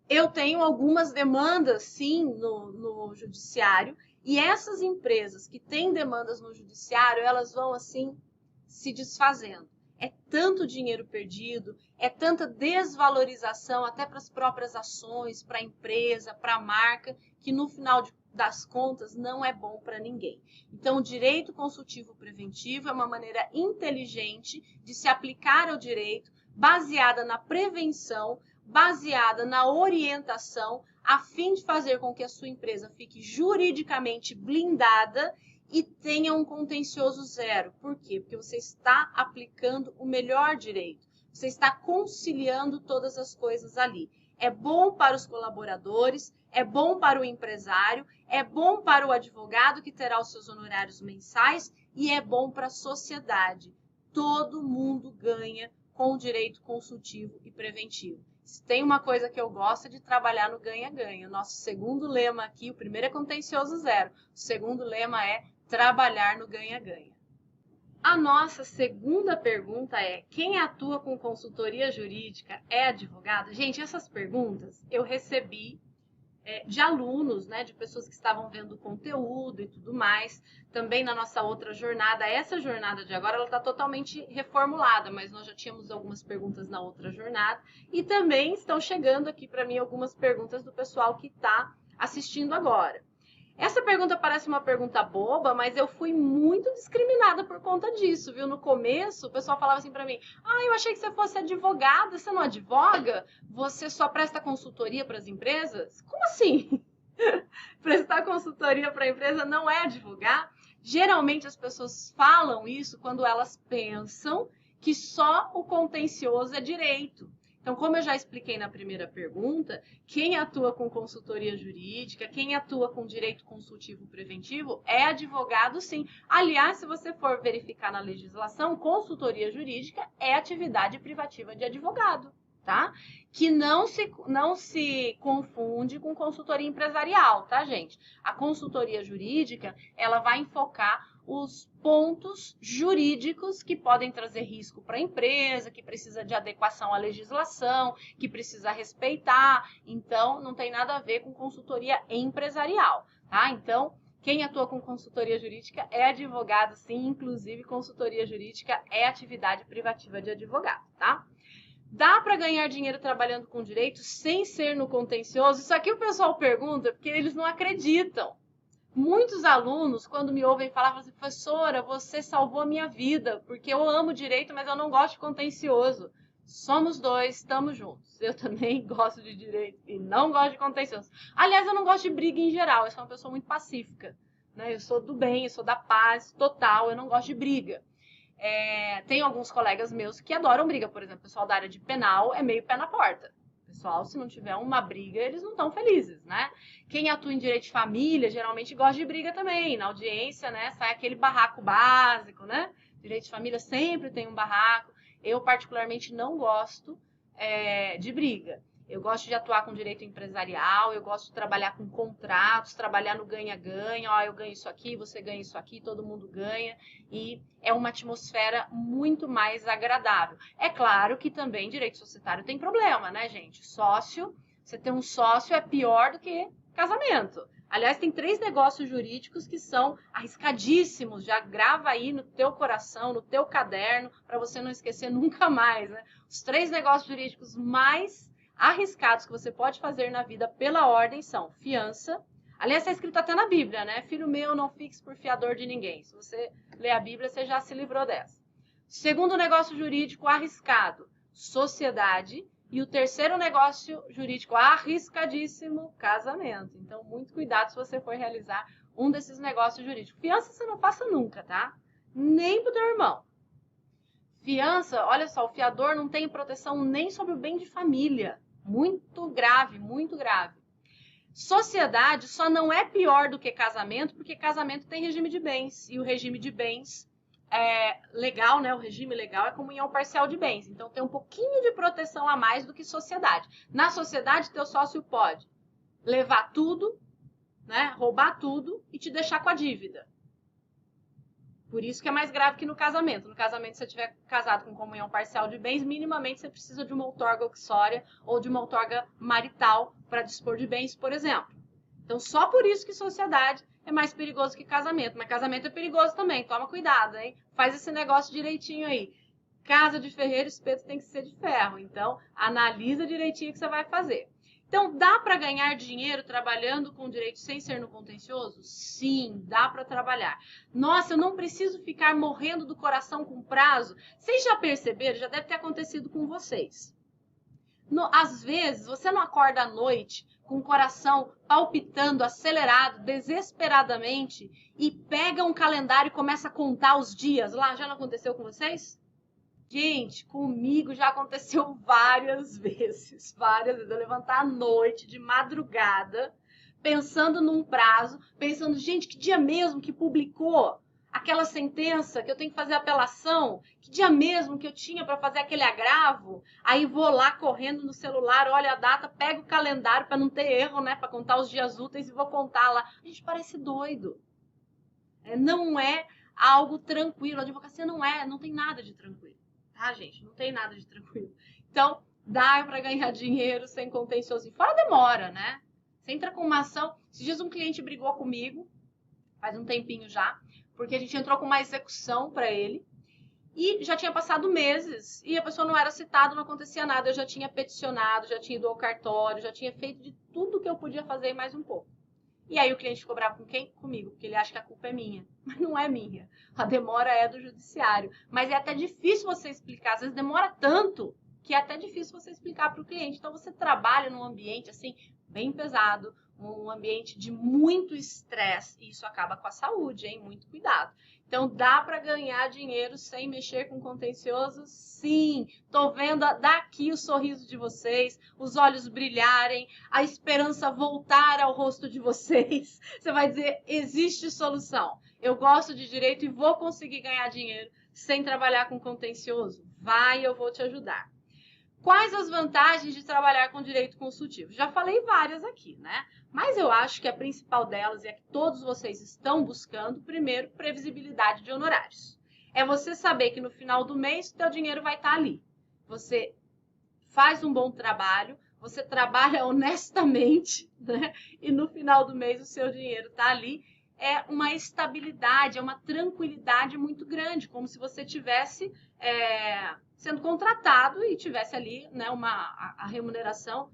Eu tenho algumas demandas, sim, no judiciário, e essas empresas que têm demandas no judiciário, elas vão, assim, se desfazendo. É tanto dinheiro perdido, é tanta desvalorização até para as próprias ações, para a empresa, para a marca, que no final das contas não é bom para ninguém. Então, o direito consultivo preventivo é uma maneira inteligente de se aplicar ao direito, baseada na prevenção, baseada na orientação, a fim de fazer com que a sua empresa fique juridicamente blindada e tenha um contencioso zero. Por quê? Porque você está aplicando o melhor direito. Você está conciliando todas as coisas ali. É bom para os colaboradores, é bom para o empresário, é bom para o advogado que terá os seus honorários mensais e é bom para a sociedade. Todo mundo ganha com o direito consultivo e preventivo. Se tem uma coisa que eu gosto é de trabalhar no ganha-ganha. O nosso segundo lema aqui, o primeiro é contencioso zero. O segundo lema é trabalhar no ganha-ganha. A nossa segunda pergunta é: quem atua com consultoria jurídica é advogado? Gente, essas perguntas eu recebi de alunos, né, de pessoas que estavam vendo o conteúdo e tudo mais. Também na nossa outra jornada, essa jornada de agora, ela está totalmente reformulada, mas nós já tínhamos algumas perguntas na outra jornada. E também estão chegando aqui para mim algumas perguntas do pessoal que está assistindo agora. Essa pergunta parece uma pergunta boba, mas eu fui muito discriminada por conta disso, viu? No começo, o pessoal falava assim para mim: ah, eu achei que você fosse advogada, você não advoga? Você só presta consultoria para as empresas? Como assim? Prestar consultoria para a empresa não é advogar? Geralmente as pessoas falam isso quando elas pensam que só o contencioso é direito. Então, como eu já expliquei na primeira pergunta, quem atua com consultoria jurídica, quem atua com direito consultivo preventivo é advogado, sim. Aliás, se você for verificar na legislação, consultoria jurídica é atividade privativa de advogado, tá? Que não se confunde com consultoria empresarial, tá, gente? A consultoria jurídica, ela vai enfocar os pontos jurídicos que podem trazer risco para a empresa, que precisa de adequação à legislação, que precisa respeitar. Então, não tem nada a ver com consultoria empresarial, tá? Então, quem atua com consultoria jurídica é advogado, sim. Inclusive, consultoria jurídica é atividade privativa de advogado, tá? Dá para ganhar dinheiro trabalhando com direito sem ser no contencioso? Isso aqui o pessoal pergunta porque eles não acreditam. Muitos alunos, quando me ouvem falar, falam assim, professora, você salvou a minha vida, porque eu amo direito, mas eu não gosto de contencioso. Somos dois, estamos juntos. Eu também gosto de direito e não gosto de contencioso. Aliás, eu não gosto de briga em geral, eu sou uma pessoa muito pacífica, né? Eu sou do bem, eu sou da paz total, eu não gosto de briga. Tem alguns colegas meus que adoram briga, por exemplo, o pessoal da área de penal é meio pé na porta. Pessoal, se não tiver uma briga, eles não estão felizes, né? Quem atua em direito de família, geralmente gosta de briga também. Na audiência, né, sai aquele barraco básico, né? Direito de família sempre tem um barraco. Eu, particularmente, não gosto de briga. Eu gosto de atuar com direito empresarial, eu gosto de trabalhar com contratos, trabalhar no ganha-ganha. Ó, eu ganho isso aqui, você ganha isso aqui, todo mundo ganha. E é uma atmosfera muito mais agradável. É claro que também direito societário tem problema, né, gente? Sócio, você ter um sócio é pior do que casamento. Aliás, tem 3 negócios jurídicos que são arriscadíssimos. Já grava aí no teu coração, no teu caderno, para você não esquecer nunca mais, né? Os 3 negócios jurídicos mais arriscados que você pode fazer na vida pela ordem são fiança. Aliás, está escrito até na Bíblia, né? Filho meu, não fiques por fiador de ninguém. Se você ler a Bíblia, você já se livrou dessa. Segundo negócio jurídico arriscado, sociedade. E o terceiro negócio jurídico arriscadíssimo, casamento. Então, muito cuidado se você for realizar um desses negócios jurídicos. Fiança você não faça nunca, tá? Nem pro teu irmão. Fiança, olha só, o fiador não tem proteção nem sobre o bem de família. Muito grave, muito grave. Sociedade só não é pior do que casamento, porque casamento tem regime de bens. E o regime de bens legal, né? O regime legal é comunhão parcial de bens. Então, tem um pouquinho de proteção a mais do que sociedade. Na sociedade, teu sócio pode levar tudo, né? Roubar tudo e te deixar com a dívida. Por isso que é mais grave que no casamento. No casamento, se você estiver casado com comunhão parcial de bens, minimamente você precisa de uma outorga uxória ou de uma outorga marital para dispor de bens, por exemplo. Então, só por isso que sociedade é mais perigoso que casamento. Mas casamento é perigoso também, toma cuidado, hein? Faz esse negócio direitinho aí. Casa de ferreiro, espeto tem que ser de ferro. Então, analisa direitinho o que você vai fazer. Então, dá para ganhar dinheiro trabalhando com direito sem ser no contencioso? Sim, dá para trabalhar. Nossa, eu não preciso ficar morrendo do coração com prazo. Vocês já perceberam? Já deve ter acontecido com vocês. Às vezes, você não acorda à noite com o coração palpitando, acelerado, desesperadamente, e pega um calendário e começa a contar os dias lá. Já não aconteceu com vocês? Gente, comigo já aconteceu várias vezes. Várias vezes. Eu levantar à noite, de madrugada, pensando num prazo, pensando, gente, que dia mesmo que publicou aquela sentença, que eu tenho que fazer apelação, que dia mesmo que eu tinha para fazer aquele agravo, aí vou lá correndo no celular, olho a data, pego o calendário para não ter erro, né, para contar os dias úteis e vou contar lá. A gente parece doido. Não é algo tranquilo, a advocacia não tem nada de tranquilo, tá, gente? Não tem nada de tranquilo. Então, dá para ganhar dinheiro sem contencioso. E fora demora, né? Você entra com uma ação. Esses dias um cliente brigou comigo, faz um tempinho já, porque a gente entrou com uma execução para ele e já tinha passado meses e a pessoa não era citada, não acontecia nada. Eu já tinha peticionado, já tinha ido ao cartório, já tinha feito de tudo que eu podia fazer e mais um pouco. E aí o cliente ficou bravo com quem? Comigo, porque ele acha que a culpa é minha. Mas não é minha. A demora é do judiciário. Mas é até difícil você explicar. Às vezes demora tanto que é até difícil você explicar para o cliente. Então, você trabalha num ambiente, assim, bem pesado, um ambiente de muito estresse, e isso acaba com a saúde, hein? Muito cuidado. Então, dá para ganhar dinheiro sem mexer com contencioso? Sim. Tô vendo daqui o sorriso de vocês, os olhos brilharem, a esperança voltar ao rosto de vocês. Você vai dizer, existe solução. Eu gosto de direito e vou conseguir ganhar dinheiro sem trabalhar com contencioso. Vai, eu vou te ajudar. Quais as vantagens de trabalhar com direito consultivo? Já falei várias aqui, né? Mas eu acho que a principal delas e a que todos vocês estão buscando, primeiro, previsibilidade de honorários. É você saber que no final do mês o teu dinheiro vai estar ali. Você faz um bom trabalho, você trabalha honestamente, né? E no final do mês o seu dinheiro está ali. É uma estabilidade, é uma tranquilidade muito grande, como se você tivesse sendo contratado e tivesse ali, né, a remuneração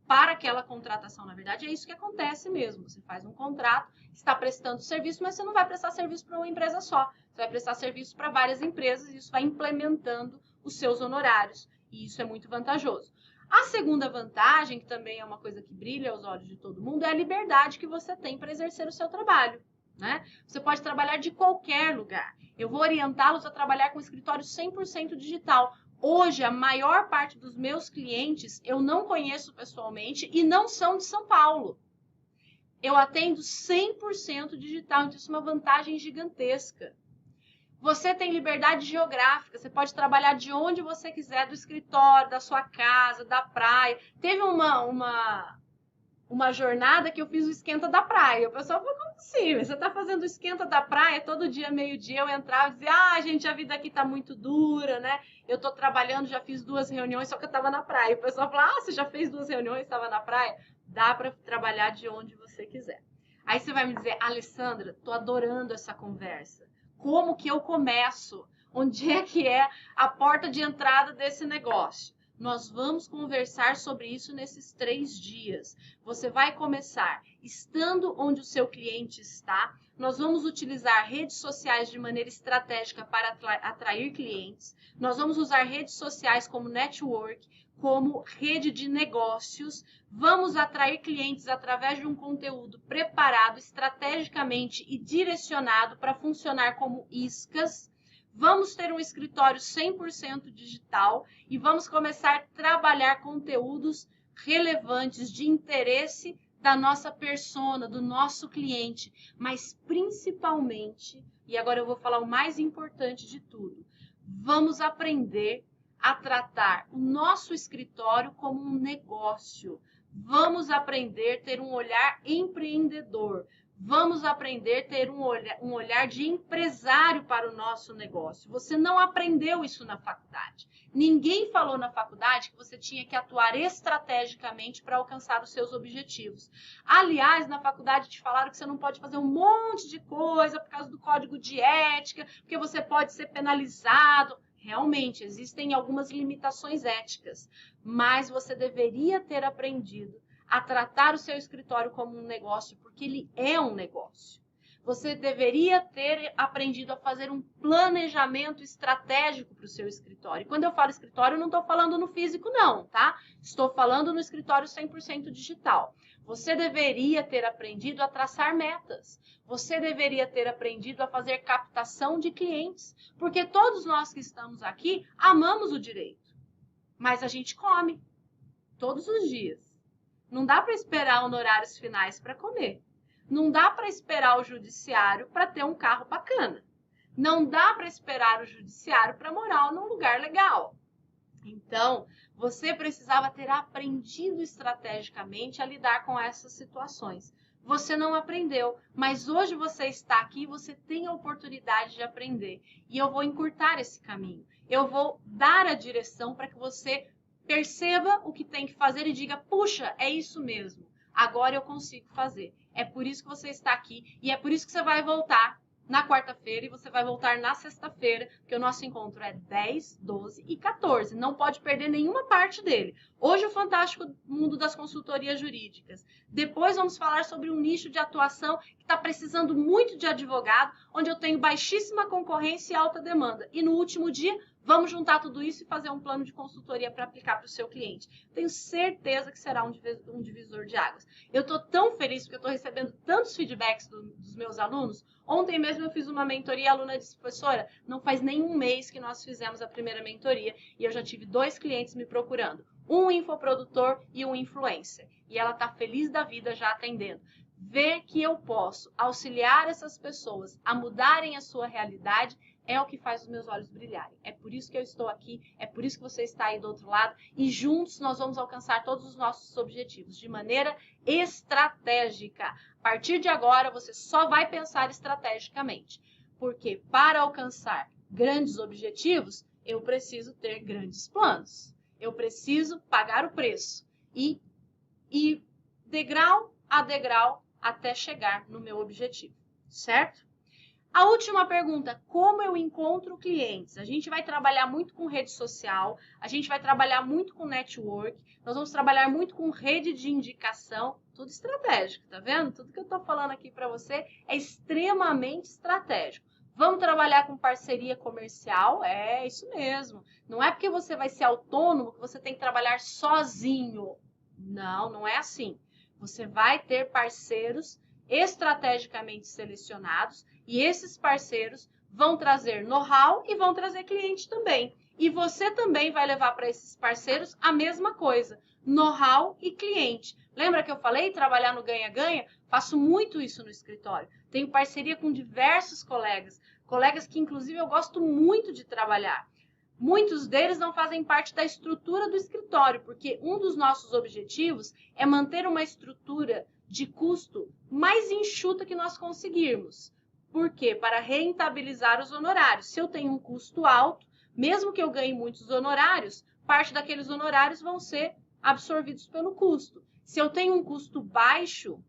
para aquela contratação. Na verdade, é isso que acontece mesmo. Você faz um contrato, está prestando serviço, mas você não vai prestar serviço para uma empresa só. Você vai prestar serviço para várias empresas e isso vai implementando os seus honorários. E isso é muito vantajoso. A segunda vantagem, que também é uma coisa que brilha aos olhos de todo mundo, é a liberdade que você tem para exercer o seu trabalho, né? Você pode trabalhar de qualquer lugar. Eu vou orientá-los a trabalhar com escritório 100% digital. Hoje, a maior parte dos meus clientes eu não conheço pessoalmente e não são de São Paulo. Eu atendo 100% digital, então isso é uma vantagem gigantesca. Você tem liberdade geográfica, você pode trabalhar de onde você quiser, do escritório, da sua casa, da praia. Teve uma jornada que eu fiz o esquenta da praia. O pessoal falou, como assim? Você está fazendo o esquenta da praia todo dia, meio-dia? Eu entrava e dizia, gente, a vida aqui está muito dura, né? Eu estou trabalhando, já fiz 2 reuniões, só que eu estava na praia. O pessoal falou, você já fez 2 reuniões, estava na praia? Dá para trabalhar de onde você quiser. Aí você vai me dizer, Alessandra, estou adorando essa conversa. Como que eu começo? Onde é que é a porta de entrada desse negócio? Nós vamos conversar sobre isso nesses 3 dias. Você vai começar estando onde o seu cliente está. Nós vamos utilizar redes sociais de maneira estratégica para atrair clientes. Nós vamos usar redes sociais como network, como rede de negócios. Vamos atrair clientes através de um conteúdo preparado estrategicamente e direcionado para funcionar como iscas. Vamos ter um escritório 100% digital e vamos começar a trabalhar conteúdos relevantes de interesse da nossa persona, do nosso cliente, mas principalmente, e agora eu vou falar o mais importante de tudo, vamos aprender a tratar o nosso escritório como um negócio. Vamos aprender a ter um olhar empreendedor. Vamos aprender a ter um olhar de empresário para o nosso negócio. Você não aprendeu isso na faculdade. Ninguém falou na faculdade que você tinha que atuar estrategicamente para alcançar os seus objetivos. Aliás, na faculdade te falaram que você não pode fazer um monte de coisa por causa do código de ética, porque você pode ser penalizado. Realmente, existem algumas limitações éticas, mas você deveria ter aprendido a tratar o seu escritório como um negócio, porque ele é um negócio. Você deveria ter aprendido a fazer um planejamento estratégico para o seu escritório. E quando eu falo escritório, eu não estou falando no físico, não, tá? Estou falando no escritório 100% digital. Você deveria ter aprendido a traçar metas. Você deveria ter aprendido a fazer captação de clientes. Porque todos nós que estamos aqui amamos o direito. Mas a gente come todos os dias. Não dá para esperar honorários finais para comer. Não dá para esperar o judiciário para ter um carro bacana. Não dá para esperar o judiciário para morar num lugar legal. Então, você precisava ter aprendido estrategicamente a lidar com essas situações. Você não aprendeu, mas hoje você está aqui e você tem a oportunidade de aprender. E eu vou encurtar esse caminho. Eu vou dar a direção para que você perceba o que tem que fazer e diga, puxa, é isso mesmo. Agora eu consigo fazer. É por isso que você está aqui e é por isso que você vai voltar na quarta-feira e você vai voltar na sexta-feira, porque o nosso encontro é 10, 12 e 14. Não pode perder nenhuma parte dele. Hoje o fantástico mundo das consultorias jurídicas. Depois vamos falar sobre um nicho de atuação que está precisando muito de advogado, onde eu tenho baixíssima concorrência e alta demanda. E no último dia Vamos juntar tudo isso e fazer um plano de consultoria para aplicar para o seu cliente. Tenho certeza que será um divisor de águas. Eu estou tão feliz porque eu estou recebendo tantos feedbacks dos meus alunos. Ontem mesmo eu fiz uma mentoria e a aluna disse, professora, não faz nem um mês que nós fizemos a primeira mentoria e eu já tive 2 clientes me procurando. Um infoprodutor e um influencer. E ela está feliz da vida já atendendo. Ver que eu posso auxiliar essas pessoas a mudarem a sua realidade é o que faz os meus olhos brilharem. É por isso que eu estou aqui, é por isso que você está aí do outro lado e juntos nós vamos alcançar todos os nossos objetivos de maneira estratégica. A partir de agora você só vai pensar estrategicamente, porque para alcançar grandes objetivos eu preciso ter grandes planos. Eu preciso pagar o preço e degrau a degrau até chegar no meu objetivo, certo? A última pergunta, como eu encontro clientes? A gente vai trabalhar muito com rede social, a gente vai trabalhar muito com network, nós vamos trabalhar muito com rede de indicação, tudo estratégico, tá vendo? Tudo que eu tô falando aqui para você é extremamente estratégico. Vamos trabalhar com parceria comercial? É isso mesmo. Não é porque você vai ser autônomo que você tem que trabalhar sozinho. Não, não é assim. Você vai ter parceiros estrategicamente selecionados e esses parceiros vão trazer know-how e vão trazer cliente também. E você também vai levar para esses parceiros a mesma coisa, know-how e cliente. Lembra que eu falei trabalhar no ganha-ganha? Faço muito isso no escritório. Tenho parceria com diversos colegas que inclusive eu gosto muito de trabalhar. Muitos deles não fazem parte da estrutura do escritório, porque um dos nossos objetivos é manter uma estrutura de custo mais enxuta que nós conseguirmos. Por quê? Para rentabilizar os honorários. Se eu tenho um custo alto, mesmo que eu ganhe muitos honorários, parte daqueles honorários vão ser absorvidos pelo custo. Se eu tenho um custo baixo,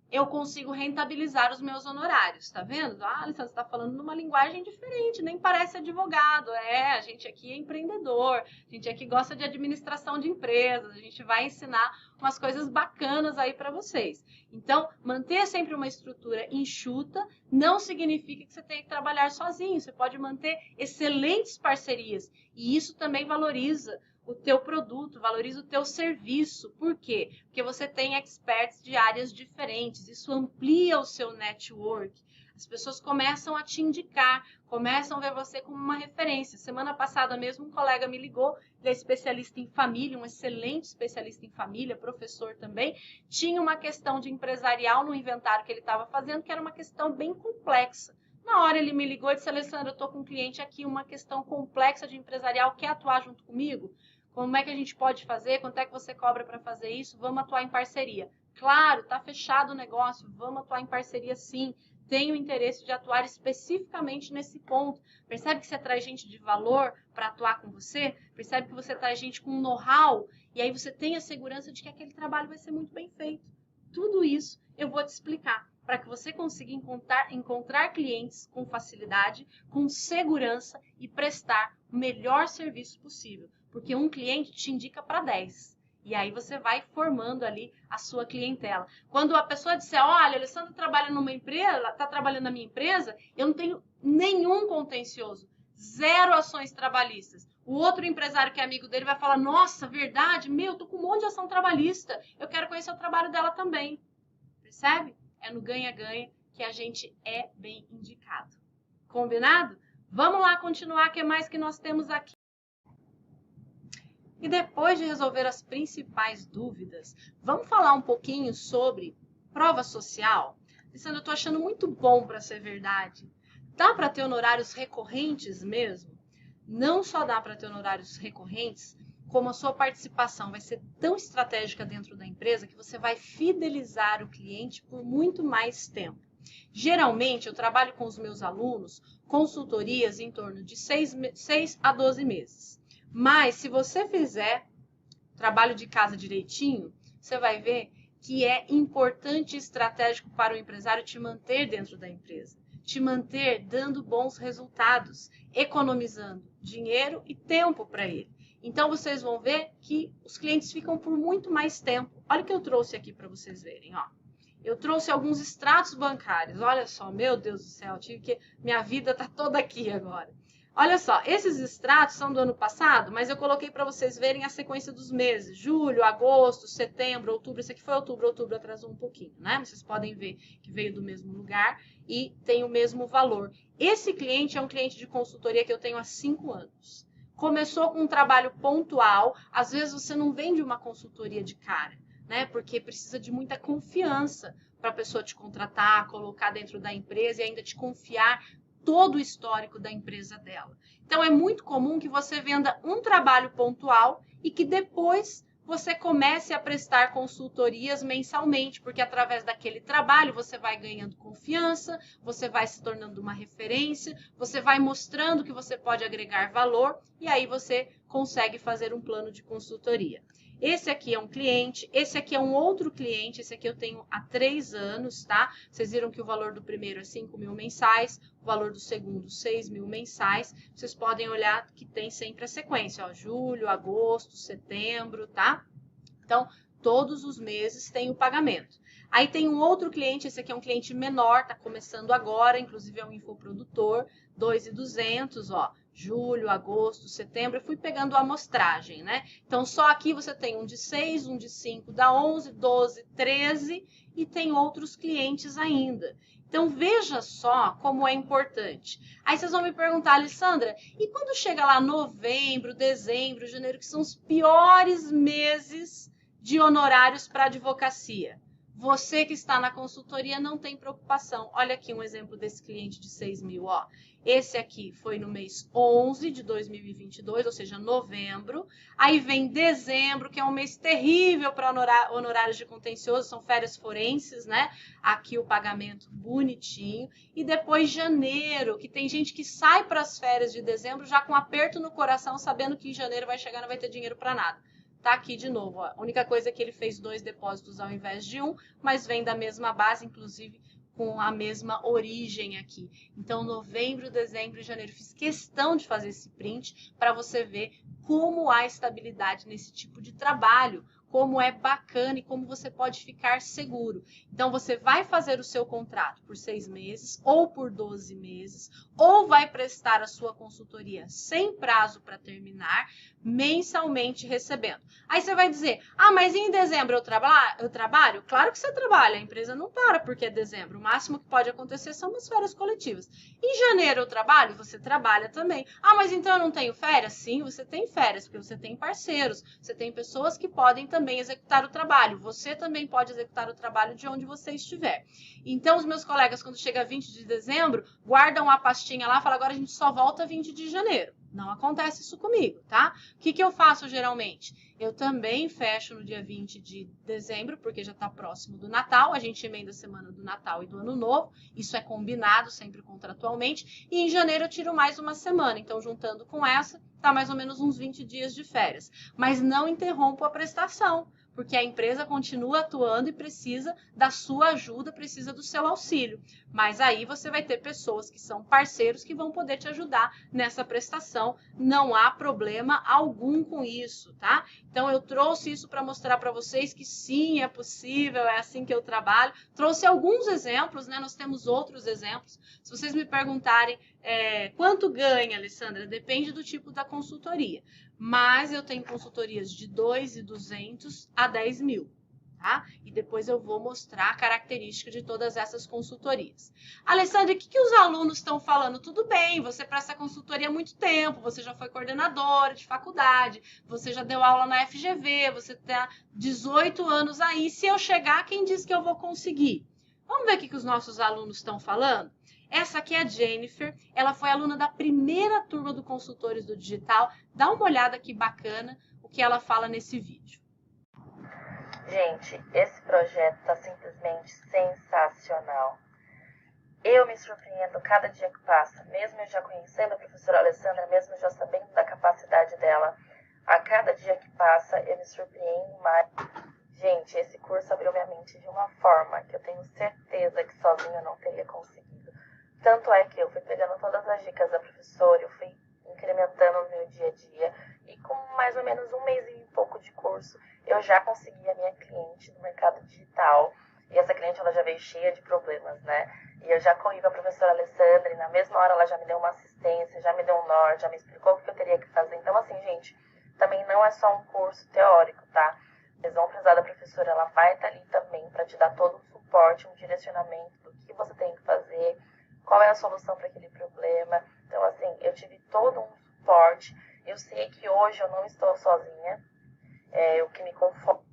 eu consigo rentabilizar os meus honorários, tá vendo? Ah, Alessandra, você está falando numa linguagem diferente, nem parece advogado. A gente aqui é empreendedor, a gente aqui gosta de administração de empresas, a gente vai ensinar umas coisas bacanas aí para vocês. Então, manter sempre uma estrutura enxuta não significa que você tenha que trabalhar sozinho, você pode manter excelentes parcerias e isso também valoriza o teu produto, valoriza o teu serviço. Por quê? Porque você tem experts de áreas diferentes. Isso amplia o seu network. As pessoas começam a te indicar, começam a ver você como uma referência. Semana passada mesmo um colega me ligou, ele é especialista em família, um excelente especialista em família, professor também. Tinha uma questão de empresarial no inventário que ele estava fazendo, que era uma questão bem complexa. Na hora ele me ligou e disse, Alessandra, eu estou com um cliente aqui, uma questão complexa de empresarial, quer atuar junto comigo? Como é que a gente pode fazer? Quanto é que você cobra para fazer isso? Vamos atuar em parceria. Claro, está fechado o negócio, vamos atuar em parceria sim. Tenho interesse de atuar especificamente nesse ponto. Percebe que você traz gente de valor para atuar com você? Percebe que você traz gente com know-how? E aí você tem a segurança de que aquele trabalho vai ser muito bem feito. Tudo isso eu vou te explicar para que você consiga encontrar clientes com facilidade, com segurança e prestar o melhor serviço possível. Porque um cliente te indica para 10. E aí você vai formando ali a sua clientela. Quando a pessoa disser, olha, a Alessandra trabalha numa empresa, está trabalhando na minha empresa, eu não tenho nenhum contencioso, 0 ações trabalhistas. O outro empresário que é amigo dele vai falar, nossa, verdade, tô com um monte de ação trabalhista, eu quero conhecer o trabalho dela também. Percebe? É no ganha-ganha que a gente é bem indicado. Combinado? Vamos lá continuar, o que mais que nós temos aqui? E depois de resolver as principais dúvidas, vamos falar um pouquinho sobre prova social? Alessandra, eu estou achando muito bom para ser verdade. Dá para ter honorários recorrentes mesmo? Não só dá para ter honorários recorrentes, como a sua participação vai ser tão estratégica dentro da empresa que você vai fidelizar o cliente por muito mais tempo. Geralmente, eu trabalho com os meus alunos consultorias em torno de 6 a 12 meses. Mas, se você fizer trabalho de casa direitinho, você vai ver que é importante e estratégico para o empresário te manter dentro da empresa, te manter dando bons resultados, economizando dinheiro e tempo para ele. Então, vocês vão ver que os clientes ficam por muito mais tempo. Olha o que eu trouxe aqui para vocês verem, ó. Eu trouxe alguns extratos bancários. Olha só, meu Deus do céu, minha vida está toda aqui agora. Olha só, esses extratos são do ano passado, mas eu coloquei para vocês verem a sequência dos meses. Julho, agosto, setembro, outubro. Esse aqui foi outubro, outubro atrasou um pouquinho, né? Vocês podem ver que veio do mesmo lugar e tem o mesmo valor. Esse cliente é um cliente de consultoria que eu tenho há 5 anos. Começou com um trabalho pontual. Às vezes você não vende uma consultoria de cara, né? Porque precisa de muita confiança para a pessoa te contratar, colocar dentro da empresa e ainda te confiar todo o histórico da empresa dela. Então, é muito comum que você venda um trabalho pontual e que depois você comece a prestar consultorias mensalmente, porque através daquele trabalho você vai ganhando confiança, você vai se tornando uma referência, você vai mostrando que você pode agregar valor e aí você consegue fazer um plano de consultoria. Esse aqui é um cliente, esse aqui é um outro cliente, esse aqui eu tenho há 3 anos, tá? Vocês viram que o valor do primeiro é 5 mil mensais, o valor do segundo 6 mil mensais. Vocês podem olhar que tem sempre a sequência, ó, julho, agosto, setembro, tá? Então, todos os meses tem o pagamento. Aí tem um outro cliente, esse aqui é um cliente menor, tá começando agora, inclusive é um infoprodutor, 2.200, ó. Julho, agosto, setembro, eu fui pegando a amostragem, né? Então, só aqui você tem um de 6, um de 5, dá 11, 12, 13 e tem outros clientes ainda. Então, veja só como é importante. Aí vocês vão me perguntar, Alessandra, e quando chega lá novembro, dezembro, janeiro, que são os piores meses de honorários para advocacia? Você que está na consultoria não tem preocupação. Olha aqui um exemplo desse cliente de 6 mil, ó. Esse aqui foi no mês 11 de 2022, ou seja, novembro. Aí vem dezembro, que é um mês terrível para honorários de contencioso, são férias forenses, né? Aqui o pagamento bonitinho. E depois janeiro, que tem gente que sai para as férias de dezembro já com aperto no coração, sabendo que em janeiro vai chegar e não vai ter dinheiro para nada. Tá aqui de novo, ó. A única coisa é que ele fez 2 depósitos ao invés de 1, mas vem da mesma base, inclusive com a mesma origem aqui. Então, novembro, dezembro e janeiro, fiz questão de fazer esse print para você ver como há estabilidade nesse tipo de trabalho, como é bacana e como você pode ficar seguro. Então, você vai fazer o seu contrato por 6 meses ou por 12 meses, ou vai prestar a sua consultoria sem prazo para terminar, mensalmente recebendo. Aí você vai dizer, ah, mas em dezembro eu trabalho? Claro que você trabalha, a empresa não para porque é dezembro. O máximo que pode acontecer são as férias coletivas. Em janeiro eu trabalho? Você trabalha também. Ah, mas então eu não tenho férias? Sim, você tem férias, porque você tem parceiros, você tem pessoas que podem também executar o trabalho. Você também pode executar o trabalho de onde você estiver. Então, os meus colegas, quando chega 20 de dezembro, guardam a pastinha lá e falam, agora a gente só volta 20 de janeiro. Não acontece isso comigo, tá? O que eu faço geralmente? Eu também fecho no dia 20 de dezembro, porque já está próximo do Natal. A gente emenda a semana do Natal e do Ano Novo. Isso é combinado sempre contratualmente. E em janeiro eu tiro mais uma semana. Então, juntando com essa, tá mais ou menos uns 20 dias de férias. Mas não interrompo a prestação, porque a empresa continua atuando e precisa da sua ajuda, precisa do seu auxílio. Mas aí você vai ter pessoas que são parceiros que vão poder te ajudar nessa prestação. Não há problema algum com isso, tá? Então, eu trouxe isso para mostrar para vocês que sim, é possível, é assim que eu trabalho. Trouxe alguns exemplos, né? Nós temos outros exemplos. Se vocês me perguntarem quanto ganha, Alessandra, depende do tipo da consultoria. Mas eu tenho consultorias de 2.200 a 10 mil. Tá? E depois eu vou mostrar a característica de todas essas consultorias. Alessandra, o que os alunos estão falando? Tudo bem, você presta consultoria há muito tempo, você já foi coordenadora de faculdade, você já deu aula na FGV, você está 18 anos aí. Se eu chegar, quem diz que eu vou conseguir? Vamos ver o que os nossos alunos estão falando? Essa aqui é a Jennifer, ela foi aluna da primeira turma do Consultores do Digital. Dá uma olhada que bacana o que ela fala nesse vídeo. Gente, esse projeto está simplesmente sensacional. Eu me surpreendo cada dia que passa, mesmo eu já conhecendo a professora Alessandra, mesmo eu já sabendo da capacidade dela, a cada dia que passa eu me surpreendo mais. Gente, esse curso abriu minha mente de uma forma que eu tenho certeza que sozinha eu não teria conseguido. Tanto é que eu fui pegando todas as dicas da professora, eu fui incrementando no meu dia a dia, e com mais ou menos um mês e pouco de curso, eu já consegui a minha cliente no mercado digital. E essa cliente, ela já veio cheia de problemas, né? E eu já corri com a professora Alessandra, e na mesma hora ela já me deu uma assistência, já me deu um norte, já me explicou o que eu teria que fazer. Então, assim, gente, também não é só um curso teórico, tá? Vocês vão precisar da professora, ela vai estar ali também para te dar todo um suporte, um direcionamento do que você tem que fazer, qual é a solução para aquele problema. Então, assim, eu tive todo um suporte. Eu sei que hoje eu não estou sozinha, o que me conforta.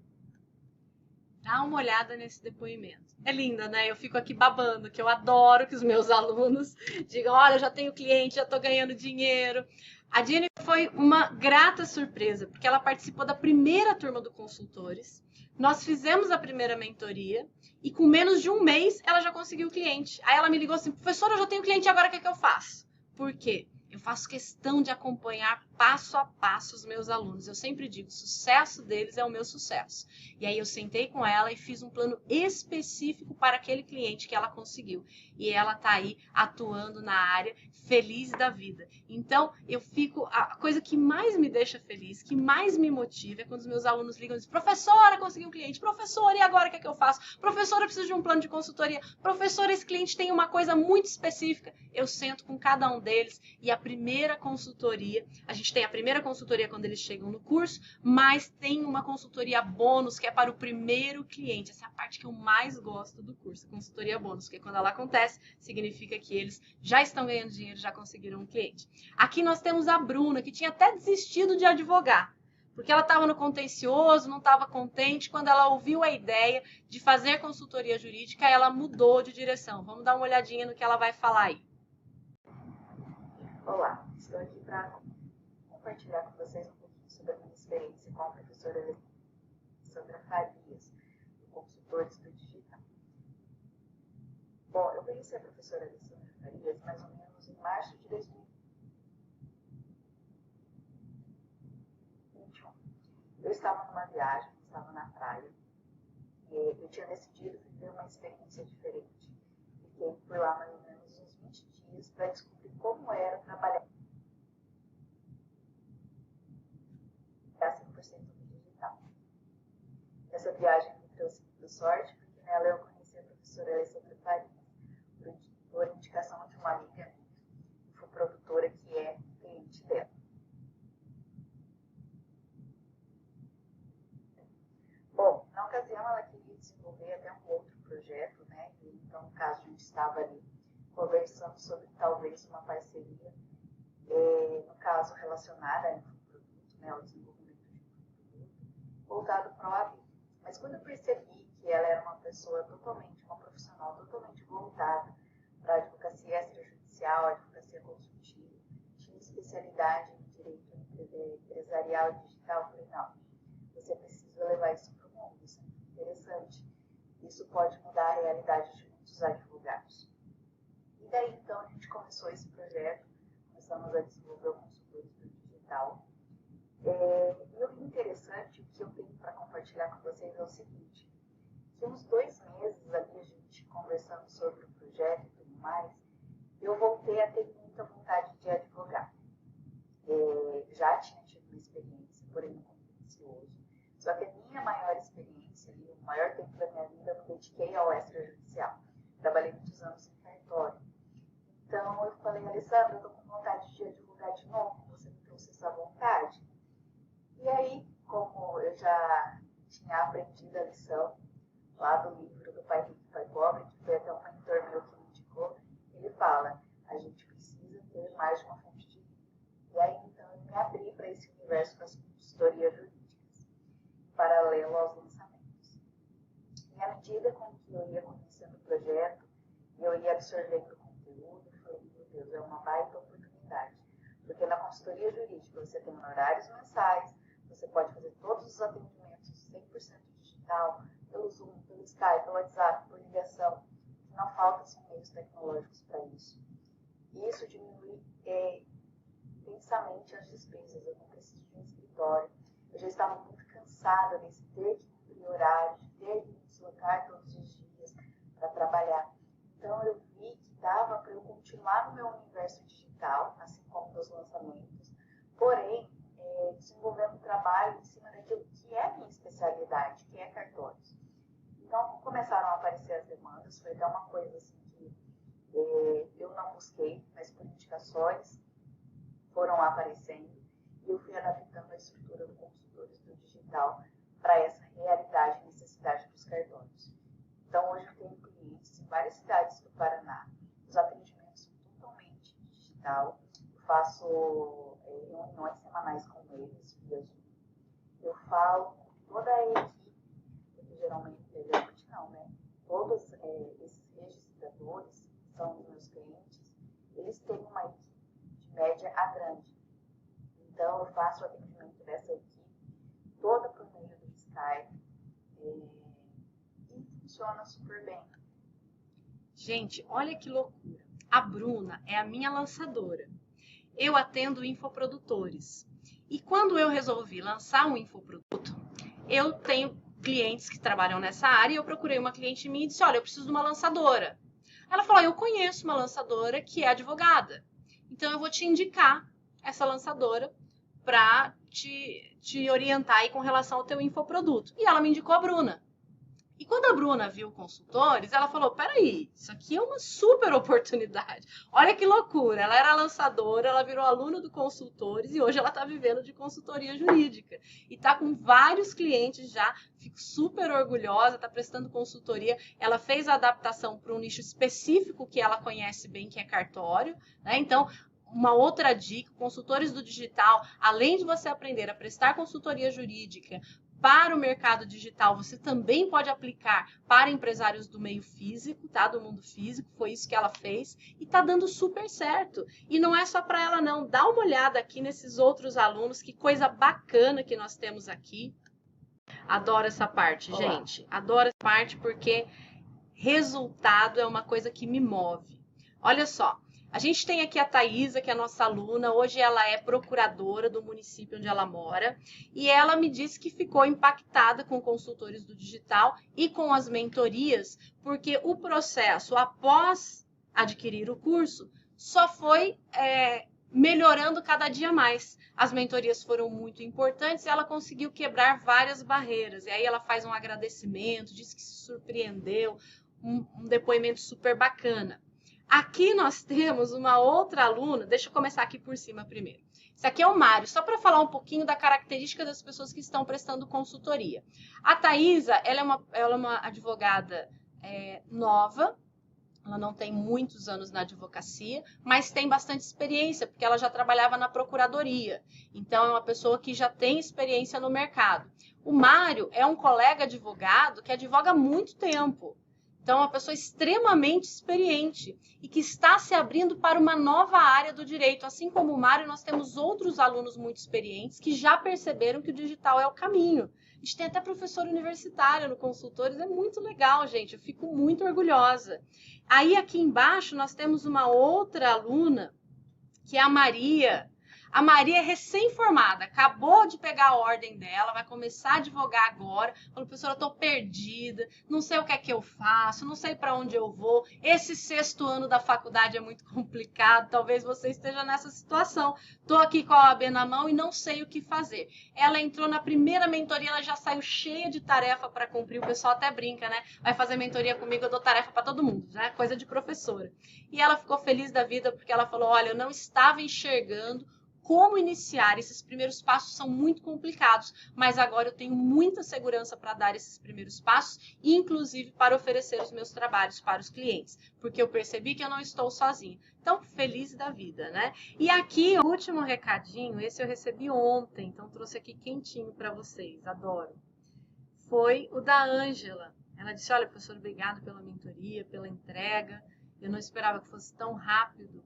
Dá uma olhada nesse depoimento. É linda, né? Eu fico aqui babando, que eu adoro que os meus alunos digam, olha, eu já tenho cliente, já estou ganhando dinheiro. A Jennifer foi uma grata surpresa, porque ela participou da primeira turma do Consultores. Nós fizemos a primeira mentoria e com menos de um mês ela já conseguiu cliente. Aí ela me ligou assim, professora, eu já tenho cliente, agora o que é que eu faço? Por quê? Eu faço questão de acompanhar passo a passo os meus alunos. Eu sempre digo, o sucesso deles é o meu sucesso. E aí eu sentei com ela e fiz um plano específico para aquele cliente que ela conseguiu. E ela está aí atuando na área, feliz da vida. Então, eu fico... A coisa que mais me deixa feliz, que mais me motiva é quando os meus alunos ligam e dizem, professora, consegui um cliente. Professora, e agora o que é que eu faço? Professora, eu preciso de um plano de consultoria. Professora, esse cliente tem uma coisa muito específica. Eu sento com cada um deles e a primeira consultoria, a gente tem a primeira consultoria quando eles chegam no curso, mas tem uma consultoria bônus que é para o primeiro cliente. Essa é a parte que eu mais gosto do curso, a consultoria bônus, porque quando ela acontece, significa que eles já estão ganhando dinheiro, já conseguiram um cliente. Aqui nós temos a Bruna, que tinha até desistido de advogar, porque ela estava no contencioso, não estava contente. Quando ela ouviu a ideia de fazer consultoria jurídica, ela mudou de direção. Vamos dar uma olhadinha no que ela vai falar aí. Olá, estou aqui para compartilhar com vocês um pouquinho sobre a minha experiência com a professora Alessandra Farias, do Consultores do Digital. Bom, eu conheci a professora Alessandra Farias mais ou menos em março de 2021. Eu estava numa viagem, estava na praia, e eu tinha decidido viver uma experiência diferente. Fiquei por lá mais ou menos uns 20 dias para descobrir como era trabalhar 100% no digital. Essa viagem me trouxe muita sorte, porque nela eu conheci a professora Alessandra Farias, por indicação de uma amiga infoprodutora que é cliente dela. Bom, na ocasião ela queria desenvolver até um outro projeto, né? E então, no caso, a gente estava ali conversando sobre talvez uma parceria, no caso relacionada a infoproduto, né? Ao desenvolvimento de infoproduto, voltado para o AB. Mas quando eu percebi que ela era uma pessoa totalmente, uma profissional totalmente voltada para a advocacia extrajudicial, advocacia consultiva, tinha especialidade em direito empresarial e digital, eu falei, não, você precisa levar isso para o mundo, isso é muito interessante. Isso pode mudar a realidade de muitos advogados. E daí, então, a gente começou esse projeto, começamos a desenvolver o Consultores do Digital. E o interessante, o que eu tenho para compartilhar com vocês é o seguinte, que uns 2 meses ali, a gente conversando sobre o projeto e tudo mais, eu voltei a ter muita vontade de advogar. Já tinha tido uma experiência, porém no contencioso. Só que a minha maior experiência, e o maior tempo da minha vida, eu me dediquei ao extrajudicial. Trabalhei muitos anos em cartório. Então, eu falei, Alessandra, eu estou com vontade de advogar de novo, você me trouxe essa vontade. E aí, como eu já tinha aprendido a lição lá do livro do Pai Rico e Pai Pobre, que foi até um mentor meu que me indicou, ele fala, a gente precisa ter mais de uma fonte de renda. E aí, então, eu me abri para esse universo das consultorias jurídicas, paralelo aos lançamentos. E à medida com que eu ia conhecendo o projeto, eu ia absorvendo conteúdo, eu falei, meu Deus, é uma baita oportunidade. Porque na consultoria jurídica você tem honorários mensais, você pode fazer todos os atendimentos 100% digital, pelo Zoom, pelo Skype, pelo WhatsApp, por ligação. Não faltam meios tecnológicos para isso. E isso diminui intensamente as despesas. Eu não preciso de um escritório. Eu já estava muito cansada desse ter que cumprir horário, de ter que me deslocar todos os dias para trabalhar. Então eu vi que dava para eu continuar no meu universo digital, assim como nos lançamentos, porém desenvolvendo um trabalho em cima daquilo que é a minha especialidade, que é cartórios. Então começaram a aparecer aparecer as demandas, foi até uma coisa assim que eu não busquei, mas por indicações foram aparecendo e eu fui adaptando a estrutura do Consultores do Digital para essa realidade e necessidade dos cartórios. Então, hoje eu tenho clientes em várias cidades do Paraná. Os atendimentos são totalmente digital. Eu faço reuniões semanais com eles via Zoom. Eu falo com toda a equipe, porque geralmente não, né? Todos esses registradores são os meus clientes. Eles têm uma equipe de média a grande. Então, eu faço o atendimento dessa equipe toda por meio do Skype e funciona super bem. Gente, olha que loucura. A Bruna é a minha lançadora. Eu atendo infoprodutores. E quando eu resolvi lançar um infoproduto, eu tenho clientes que trabalham nessa área e eu procurei uma cliente minha e disse, olha, eu preciso de uma lançadora. Ela falou, eu conheço uma lançadora que é advogada. Então, eu vou te indicar essa lançadora para te orientar aí com relação ao teu infoproduto. E ela me indicou a Bruna. E quando a Bruna viu Consultores, ela falou, peraí, isso aqui é uma super oportunidade. Olha que loucura, ela era lançadora, ela virou aluna do Consultores e hoje ela está vivendo de consultoria jurídica. E está com vários clientes já, fico super orgulhosa, está prestando consultoria. Ela fez a adaptação para um nicho específico que ela conhece bem, que é cartório, né? Então, uma outra dica, Consultores do Digital, além de você aprender a prestar consultoria jurídica para o mercado digital, você também pode aplicar para empresários do meio físico, tá? Do mundo físico, foi isso que ela fez e tá dando super certo. E não é só para ela não, dá uma olhada aqui nesses outros alunos, que coisa bacana que nós temos aqui. Adoro essa parte, gente. Adoro essa parte porque resultado é uma coisa que me move. Olha só. A gente tem aqui a Thaisa, que é a nossa aluna. Hoje ela é procuradora do município onde ela mora. E ela me disse que ficou impactada com Consultores do Digital e com as mentorias, porque o processo, após adquirir o curso, só foi melhorando cada dia mais. As mentorias foram muito importantes e ela conseguiu quebrar várias barreiras. E aí ela faz um agradecimento, diz que se surpreendeu, um depoimento super bacana. Aqui nós temos uma outra aluna, deixa eu começar aqui por cima primeiro. Esse aqui é o Mário, só para falar um pouquinho da característica das pessoas que estão prestando consultoria. A Thaisa, ela é uma advogada nova, ela não tem muitos anos na advocacia, mas tem bastante experiência, porque ela já trabalhava na procuradoria. Então, é uma pessoa que já tem experiência no mercado. O Mário é um colega advogado que advoga há muito tempo. Então, é uma pessoa extremamente experiente e que está se abrindo para uma nova área do direito. Assim como o Mário, nós temos outros alunos muito experientes que já perceberam que o digital é o caminho. A gente tem até professor universitário no Consultores, é muito legal, gente. Eu fico muito orgulhosa. Aí, aqui embaixo, nós temos uma outra aluna, que é a Maria. A Maria é recém-formada, acabou de pegar a ordem dela, vai começar a advogar agora. Falou, professora, eu estou perdida, não sei o que é que eu faço, não sei para onde eu vou. Esse 6º ano da faculdade é muito complicado, talvez você esteja nessa situação. Estou aqui com a OAB na mão e não sei o que fazer. Ela entrou na primeira mentoria, ela já saiu cheia de tarefa para cumprir. O pessoal até brinca, né? Vai fazer mentoria comigo, eu dou tarefa para todo mundo, né? Coisa de professora. E ela ficou feliz da vida porque ela falou, olha, eu não estava enxergando como iniciar. Esses primeiros passos são muito complicados, mas agora eu tenho muita segurança para dar esses primeiros passos, inclusive para oferecer os meus trabalhos para os clientes, porque eu percebi que eu não estou sozinha. Então, feliz da vida, né? E aqui, o último recadinho, esse eu recebi ontem, então trouxe aqui quentinho para vocês, adoro. Foi o da Ângela. Ela disse, olha, professor, obrigado pela mentoria, pela entrega. Eu não esperava que fosse tão rápido.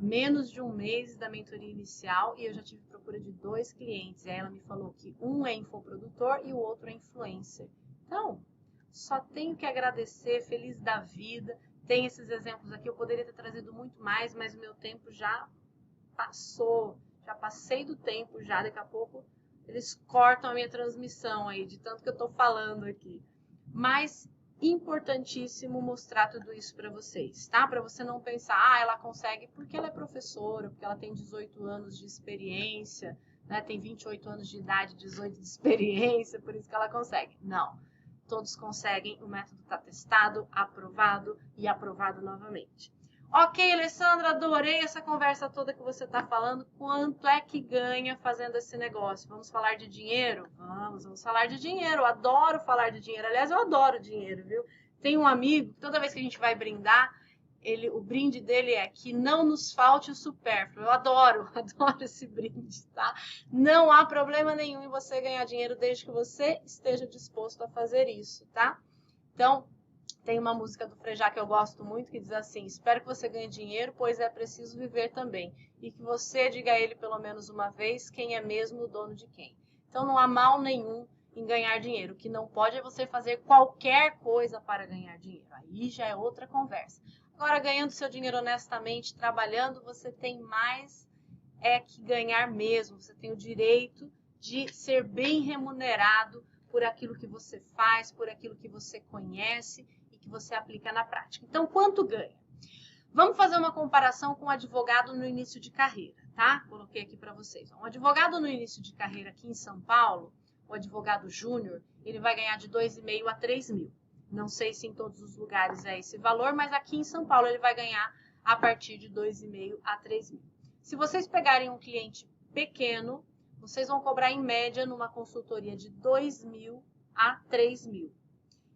Menos de um mês da mentoria inicial e eu já tive procura de 2 clientes. E aí ela me falou que um é infoprodutor e o outro é influencer. Então, só tenho que agradecer, feliz da vida. Tem esses exemplos aqui, eu poderia ter trazido muito mais, mas o meu tempo já passou. Já passei do tempo já, daqui a pouco eles cortam a minha transmissão aí, de tanto que eu estou falando aqui. Mas importantíssimo mostrar tudo isso para vocês, tá? Para você não pensar, ah, ela consegue porque ela é professora, porque ela tem 18 anos de experiência, né? Tem 28 anos de idade, 18 de experiência, por isso que ela consegue. Não. todos conseguem, o método está testado, aprovado e aprovado novamente. Ok, Alessandra, adorei essa conversa toda que você está falando. Quanto é que ganha fazendo esse negócio? Vamos falar de dinheiro? Vamos falar de dinheiro. Eu adoro falar de dinheiro. Aliás, eu adoro dinheiro, viu? Tem um amigo, toda vez que a gente vai brindar, o brinde dele é que não nos falte o supérfluo. Eu adoro esse brinde, tá? Não há problema nenhum em você ganhar dinheiro desde que você esteja disposto a fazer isso, tá? Então, tem uma música do Frejá que eu gosto muito, que diz assim: espero que você ganhe dinheiro, pois é preciso viver também. E que você diga a ele pelo menos uma vez quem é mesmo o dono de quem. Então não há mal nenhum em ganhar dinheiro. O que não pode é você fazer qualquer coisa para ganhar dinheiro. Aí já é outra conversa. Agora, ganhando seu dinheiro honestamente, trabalhando, você tem mais que ganhar mesmo. Você tem o direito de ser bem remunerado por aquilo que você faz, por aquilo que você conhece e que você aplica na prática. Então, quanto ganha? Vamos fazer uma comparação com um advogado no início de carreira, tá? Coloquei aqui para vocês. Um advogado no início de carreira aqui em São Paulo, o advogado júnior, ele vai ganhar de 2.500 a 3.000. Não sei se em todos os lugares é esse valor, mas aqui em São Paulo ele vai ganhar a partir de 2.500 a 3.000. Se vocês pegarem um cliente pequeno, vocês vão cobrar em média numa consultoria de 2.000 a 3.000.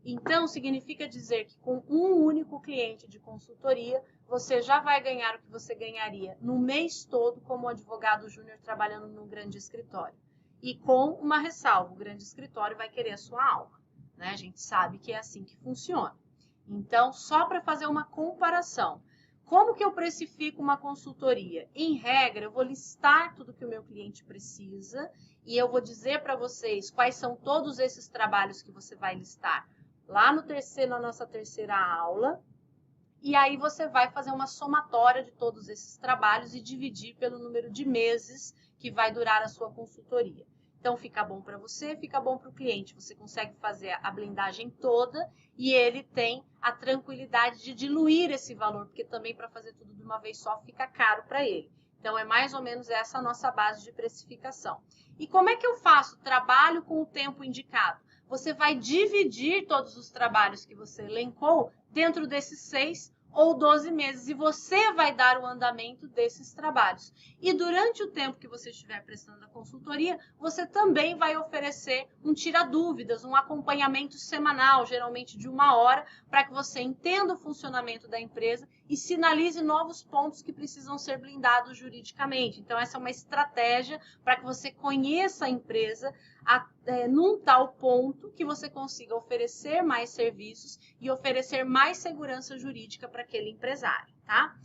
Então, significa dizer que com um único cliente de consultoria, você já vai ganhar o que você ganharia no mês todo como advogado júnior trabalhando num grande escritório. E com uma ressalva, o grande escritório vai querer a sua alma, né? A gente sabe que é assim que funciona. Então, só para fazer uma comparação, como que eu precifico uma consultoria? Em regra, eu vou listar tudo que o meu cliente precisa e eu vou dizer para vocês quais são todos esses trabalhos que você vai listar lá na nossa terceira aula. E aí você vai fazer uma somatória de todos esses trabalhos e dividir pelo número de meses que vai durar a sua consultoria. Então, fica bom para você, fica bom para o cliente. Você consegue fazer a blindagem toda e ele tem a tranquilidade de diluir esse valor, porque também para fazer tudo de uma vez só fica caro para ele. Então, é mais ou menos essa a nossa base de precificação. E como é que eu faço? Trabalho com o tempo indicado. Você vai dividir todos os trabalhos que você elencou dentro desses 6 ou 12 meses e você vai dar o andamento desses trabalhos. E durante o tempo que você estiver prestando a consultoria, você também vai oferecer um tira-dúvidas, um acompanhamento semanal, geralmente de 1 hora, para que você entenda o funcionamento da empresa e sinalize novos pontos que precisam ser blindados juridicamente. Então, essa é uma estratégia para que você conheça a empresa num tal ponto que você consiga oferecer mais serviços e oferecer mais segurança jurídica para aquele empresário, tá?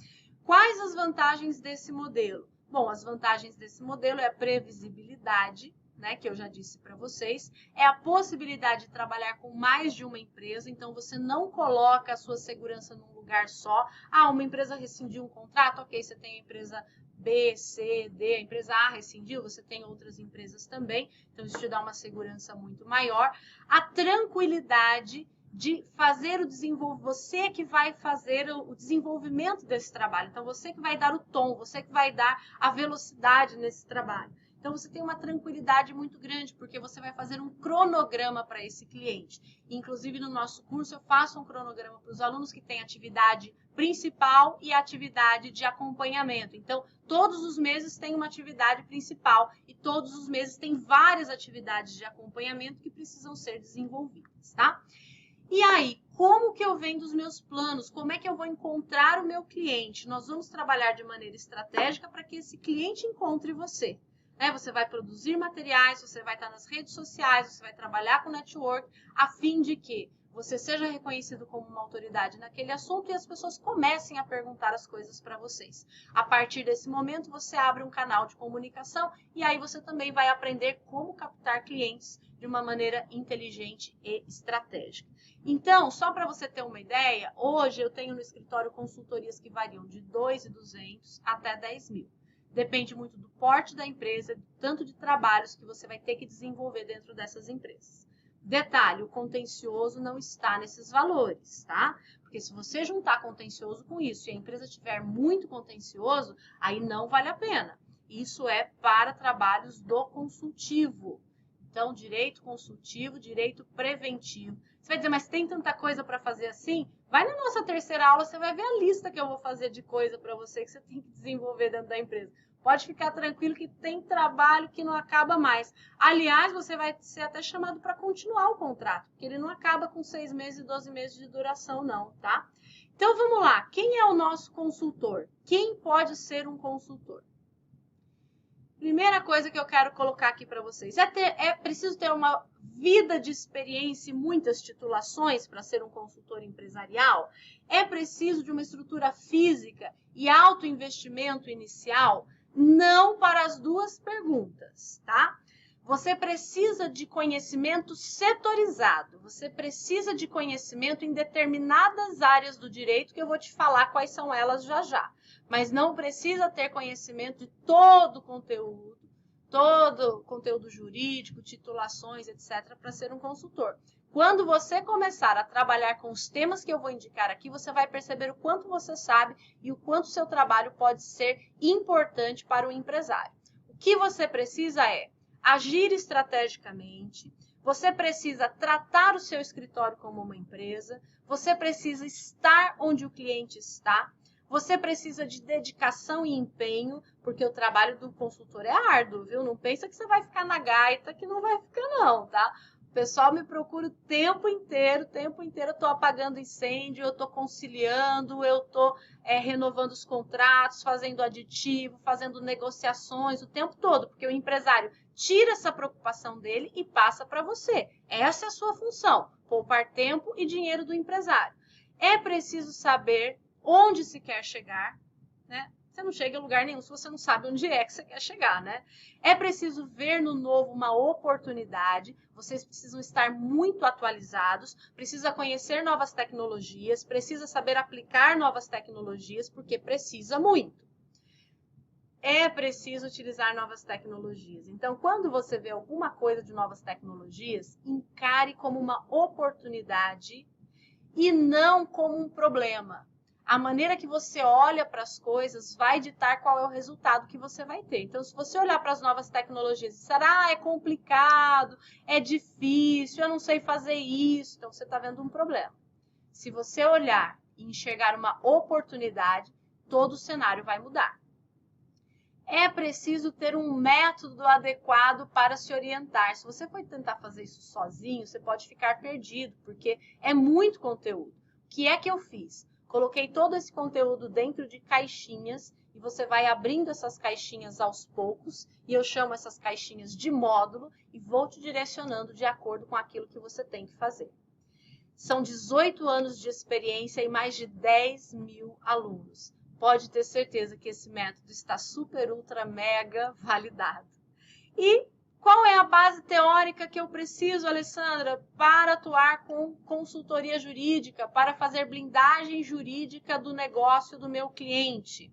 Quais as vantagens desse modelo? Bom, as vantagens desse modelo é a previsibilidade, né, que eu já disse para vocês, é a possibilidade de trabalhar com mais de uma empresa, então você não coloca a sua segurança num lugar só. Ah, uma empresa rescindiu um contrato, ok, você tem a empresa B, C, D, a empresa A rescindiu, você tem outras empresas também, então isso te dá uma segurança muito maior. A tranquilidade de fazer o desenvolvimento, você que vai fazer o desenvolvimento desse trabalho, então você que vai dar o tom, você que vai dar a velocidade nesse trabalho. Então, você tem uma tranquilidade muito grande, porque você vai fazer um cronograma para esse cliente. Inclusive, no nosso curso, eu faço um cronograma para os alunos que têm atividade principal e atividade de acompanhamento. Então, todos os meses tem uma atividade principal e todos os meses tem várias atividades de acompanhamento que precisam ser desenvolvidas, tá? E aí, como que eu vendo os meus planos? Como é que eu vou encontrar o meu cliente? Nós vamos trabalhar de maneira estratégica para que esse cliente encontre você. Você vai produzir materiais, você vai estar nas redes sociais, você vai trabalhar com network, a fim de que você seja reconhecido como uma autoridade naquele assunto e as pessoas comecem a perguntar as coisas para vocês. A partir desse momento, você abre um canal de comunicação e aí você também vai aprender como captar clientes de uma maneira inteligente e estratégica. Então, só para você ter uma ideia, hoje eu tenho no escritório consultorias que variam de 2.200 até 10.000. Depende muito do porte da empresa, tanto de trabalhos que você vai ter que desenvolver dentro dessas empresas. Detalhe, o contencioso não está nesses valores, tá? Porque se você juntar contencioso com isso e a empresa tiver muito contencioso, aí não vale a pena. Isso é para trabalhos do consultivo. Então, direito consultivo, direito preventivo. Você vai dizer, mas tem tanta coisa para fazer assim? Vai na nossa terceira aula, você vai ver a lista que eu vou fazer de coisa para você que você tem que desenvolver dentro da empresa. Pode ficar tranquilo que tem trabalho que não acaba mais. Aliás, você vai ser até chamado para continuar o contrato, porque ele não acaba com 6 meses e 12 meses de duração, não, tá? Então, vamos lá. Quem é o nosso consultor? Quem pode ser um consultor? Primeira coisa que eu quero colocar aqui para vocês. É preciso ter uma vida de experiência e muitas titulações para ser um consultor empresarial? É preciso de uma estrutura física e alto investimento inicial? Não para as duas perguntas, tá? Você precisa de conhecimento setorizado, você precisa de conhecimento em determinadas áreas do direito, que eu vou te falar quais são elas já já. Mas não precisa ter conhecimento de todo o conteúdo jurídico, titulações, etc., para ser um consultor. Quando você começar a trabalhar com os temas que eu vou indicar aqui, você vai perceber o quanto você sabe e o quanto seu trabalho pode ser importante para o empresário. O que você precisa é agir estrategicamente, você precisa tratar o seu escritório como uma empresa, você precisa estar onde o cliente está, você precisa de dedicação e empenho, porque o trabalho do consultor é árduo, viu? Não pensa que você vai ficar na gaita, que não vai ficar não, tá? O pessoal me procura o tempo inteiro eu estou apagando incêndio, eu estou conciliando, eu estou renovando os contratos, fazendo aditivo, fazendo negociações o tempo todo, porque o empresário tira essa preocupação dele e passa para você. Essa é a sua função, poupar tempo e dinheiro do empresário. É preciso saber onde se quer chegar, né? Você não chega a lugar nenhum se você não sabe onde é que você quer chegar, né? É preciso ver no novo uma oportunidade, vocês precisam estar muito atualizados, precisa conhecer novas tecnologias, precisa saber aplicar novas tecnologias, porque precisa muito. É preciso utilizar novas tecnologias. Então, quando você vê alguma coisa de novas tecnologias, encare como uma oportunidade e não como um problema. A maneira que você olha para as coisas vai ditar qual é o resultado que você vai ter. Então, se você olhar para as novas tecnologias e disser, é complicado, é difícil, eu não sei fazer isso, então você está vendo um problema. Se você olhar e enxergar uma oportunidade, todo o cenário vai mudar. É preciso ter um método adequado para se orientar. Se você for tentar fazer isso sozinho, você pode ficar perdido, porque é muito conteúdo. O que é que eu fiz? Coloquei todo esse conteúdo dentro de caixinhas e você vai abrindo essas caixinhas aos poucos e eu chamo essas caixinhas de módulo e vou te direcionando de acordo com aquilo que você tem que fazer. São 18 anos de experiência e mais de 10 mil alunos. Pode ter certeza que esse método está super, ultra, mega validado. E qual é a base teórica que eu preciso, Alessandra, para atuar com consultoria jurídica, para fazer blindagem jurídica do negócio do meu cliente?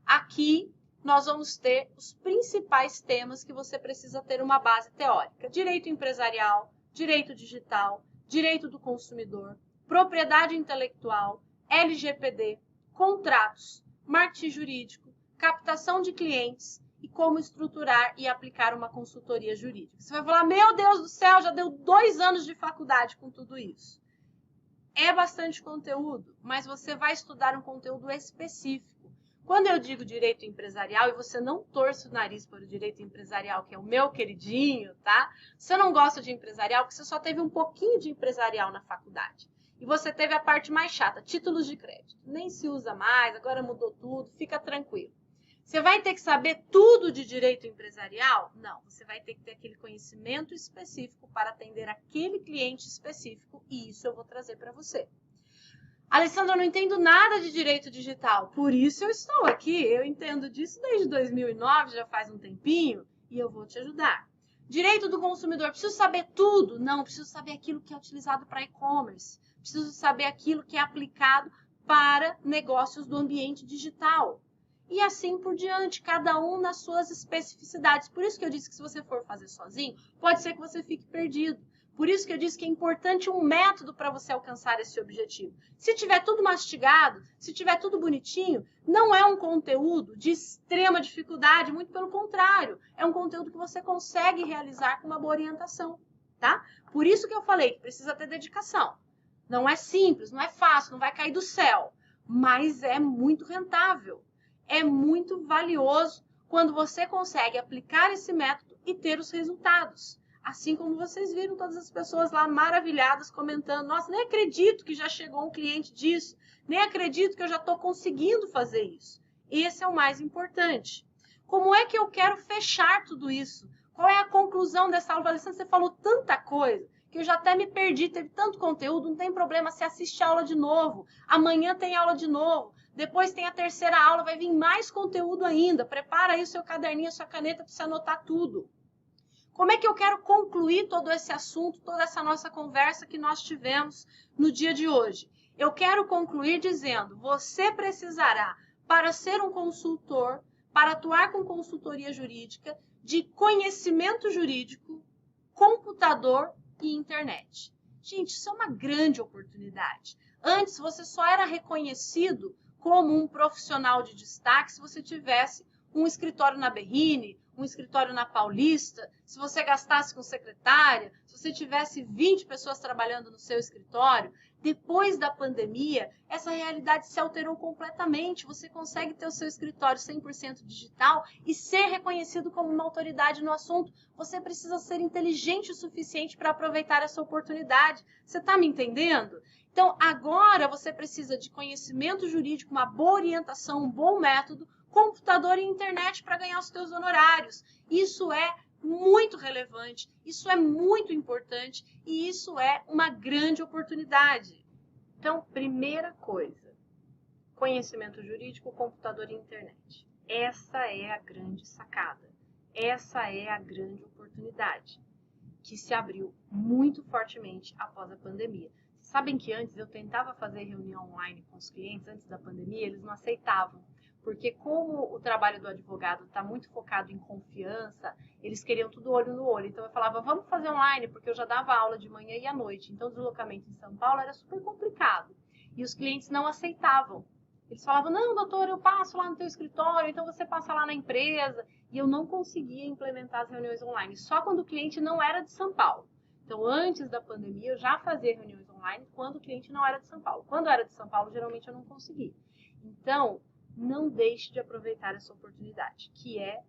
Aqui nós vamos ter os principais temas que você precisa ter uma base teórica. Direito empresarial, direito digital, direito do consumidor, propriedade intelectual, LGPD, contratos, marketing jurídico, captação de clientes e como estruturar e aplicar uma consultoria jurídica. Você vai falar, meu Deus do céu, já deu 2 anos de faculdade com tudo isso. É bastante conteúdo, mas você vai estudar um conteúdo específico. Quando eu digo direito empresarial, e você não torce o nariz para o direito empresarial, que é o meu queridinho, tá? Você não gosta de empresarial porque você só teve um pouquinho de empresarial na faculdade. E você teve a parte mais chata, títulos de crédito. Nem se usa mais, agora mudou tudo, fica tranquilo. Você vai ter que saber tudo de direito empresarial? Não, você vai ter que ter aquele conhecimento específico para atender aquele cliente específico e isso eu vou trazer para você. Alessandra, eu não entendo nada de direito digital, por isso eu estou aqui. Eu entendo disso desde 2009, já faz um tempinho, e eu vou te ajudar. Direito do consumidor, preciso saber tudo? Não, preciso saber aquilo que é utilizado para e-commerce. Preciso saber aquilo que é aplicado para negócios do ambiente digital. E assim por diante, cada um nas suas especificidades. Por isso que eu disse que se você for fazer sozinho, pode ser que você fique perdido. Por isso que eu disse que é importante um método para você alcançar esse objetivo. Se tiver tudo mastigado, se tiver tudo bonitinho, não é um conteúdo de extrema dificuldade, muito pelo contrário. É um conteúdo que você consegue realizar com uma boa orientação, tá? Por isso que eu falei que precisa ter dedicação. Não é simples, não é fácil, não vai cair do céu, mas é muito rentável. É muito valioso quando você consegue aplicar esse método e ter os resultados. Assim como vocês viram todas as pessoas lá maravilhadas comentando, nossa, nem acredito que já chegou um cliente disso, nem acredito que eu já estou conseguindo fazer isso. Esse é o mais importante. Como é que eu quero fechar tudo isso? Qual é a conclusão dessa aula? Alessandra, você falou tanta coisa que eu já até me perdi, teve tanto conteúdo, não tem problema, você assiste a aula de novo, amanhã tem aula de novo, depois tem a terceira aula, vai vir mais conteúdo ainda, prepara aí o seu caderninho, a sua caneta para você anotar tudo. Como é que eu quero concluir todo esse assunto, toda essa nossa conversa que nós tivemos no dia de hoje? Eu quero concluir dizendo, você precisará, para ser um consultor, para atuar com consultoria jurídica, de conhecimento jurídico, computador e internet. Gente, isso é uma grande oportunidade. Antes, você só era reconhecido como um profissional de destaque se você tivesse um escritório na Berrini, um escritório na Paulista, se você gastasse com secretária, se você tivesse 20 pessoas trabalhando no seu escritório. Depois da pandemia, essa realidade se alterou completamente. Você consegue ter o seu escritório 100% digital e ser reconhecido como uma autoridade no assunto. Você precisa ser inteligente o suficiente para aproveitar essa oportunidade. Você está me entendendo? Então, agora você precisa de conhecimento jurídico, uma boa orientação, um bom método, computador e internet para ganhar os seus honorários. Isso é muito relevante, isso é muito importante e isso é uma grande oportunidade. Então, primeira coisa, conhecimento jurídico, computador e internet. Essa é a grande sacada, essa é a grande oportunidade que se abriu muito fortemente após a pandemia. Sabem que antes eu tentava fazer reunião online com os clientes, antes da pandemia, eles não aceitavam. Porque como o trabalho do advogado está muito focado em confiança, eles queriam tudo olho no olho. Então eu falava, vamos fazer online, porque eu já dava aula de manhã e à noite. Então o deslocamento em São Paulo era super complicado. E os clientes não aceitavam. Eles falavam, não, doutor, eu passo lá no teu escritório, então você passa lá na empresa. E eu não conseguia implementar as reuniões online, só quando o cliente não era de São Paulo. Então antes da pandemia eu já fazia reuniões online quando o cliente não era de São Paulo. Quando era de São Paulo, geralmente eu não conseguia. Então, não deixe de aproveitar essa oportunidade, que é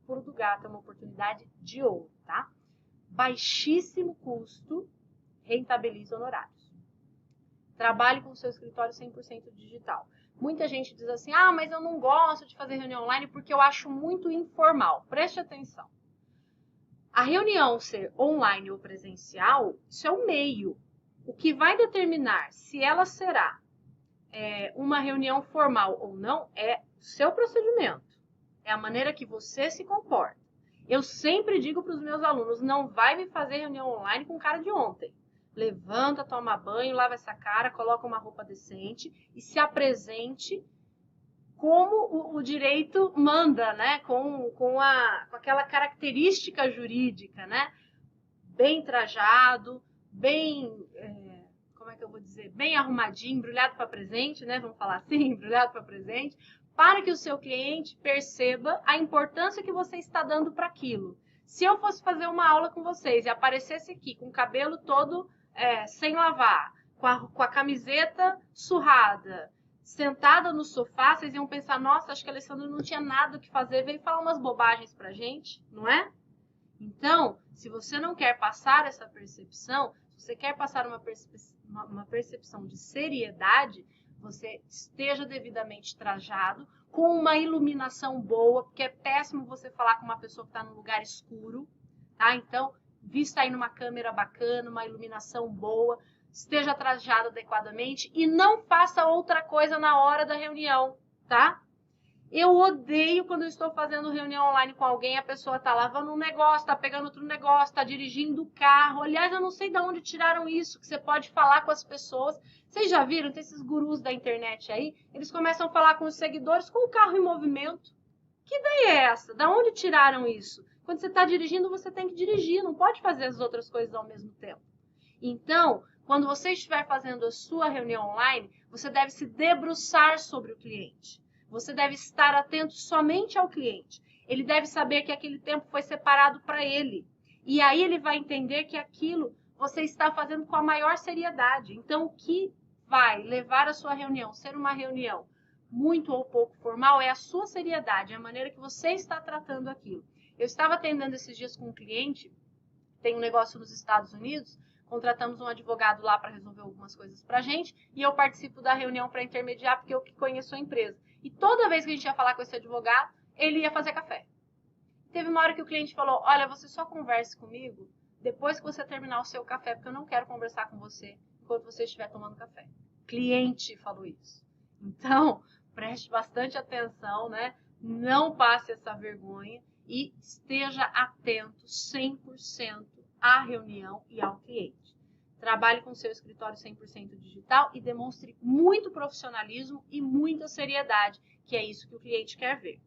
pulo do gato, é uma oportunidade de ouro, tá? Baixíssimo custo, rentabiliza honorários. Trabalhe com o seu escritório 100% digital. Muita gente diz assim, ah, mas eu não gosto de fazer reunião online porque eu acho muito informal. Preste atenção. A reunião ser online ou presencial, isso é o meio. O que vai determinar se ela será uma reunião formal ou não é o seu procedimento, é a maneira que você se comporta. Eu sempre digo para os meus alunos, não vai me fazer reunião online com cara de ontem. Levanta, toma banho, lava essa cara, coloca uma roupa decente e se apresente como o direito manda, né? Com aquela característica jurídica, né? Bem trajado, bem... como é que eu vou dizer, bem arrumadinho, embrulhado para presente, né? Vamos falar assim, embrulhado para presente, para que o seu cliente perceba a importância que você está dando para aquilo. Se eu fosse fazer uma aula com vocês e aparecesse aqui com o cabelo todo sem lavar, com a camiseta surrada, sentada no sofá, vocês iam pensar, nossa, acho que a Alessandra não tinha nada o que fazer, veio falar umas bobagens pra gente, não é? Então, se você não quer passar essa percepção, se você quer passar uma percepção de seriedade, você esteja devidamente trajado, com uma iluminação boa, porque é péssimo você falar com uma pessoa que está num lugar escuro, tá? Então, vista aí numa câmera bacana, uma iluminação boa, esteja trajado adequadamente e não faça outra coisa na hora da reunião, tá? Eu odeio quando eu estou fazendo reunião online com alguém, a pessoa está lavando um negócio, está pegando outro negócio, está dirigindo o carro. Aliás, eu não sei de onde tiraram isso, que você pode falar com as pessoas. Vocês já viram, tem esses gurus da internet aí, eles começam a falar com os seguidores com o carro em movimento. Que ideia é essa? Da onde tiraram isso? Quando você está dirigindo, você tem que dirigir, não pode fazer as outras coisas ao mesmo tempo. Então, quando você estiver fazendo a sua reunião online, você deve se debruçar sobre o cliente. Você deve estar atento somente ao cliente. Ele deve saber que aquele tempo foi separado para ele. E aí ele vai entender que aquilo você está fazendo com a maior seriedade. Então, o que vai levar a sua reunião ser uma reunião muito ou pouco formal é a sua seriedade, a maneira que você está tratando aquilo. Eu estava atendendo esses dias com um cliente, tem um negócio nos Estados Unidos, contratamos um advogado lá para resolver algumas coisas para a gente, e eu participo da reunião para intermediar, porque eu que conheço a empresa. E toda vez que a gente ia falar com esse advogado, ele ia fazer café. Teve uma hora que o cliente falou, olha, você só converse comigo depois que você terminar o seu café, porque eu não quero conversar com você enquanto você estiver tomando café. O cliente falou isso. Então, preste bastante atenção, né? Não passe essa vergonha e esteja atento 100% à reunião e ao cliente. Trabalhe com seu escritório 100% digital e demonstre muito profissionalismo e muita seriedade, que é isso que o cliente quer ver.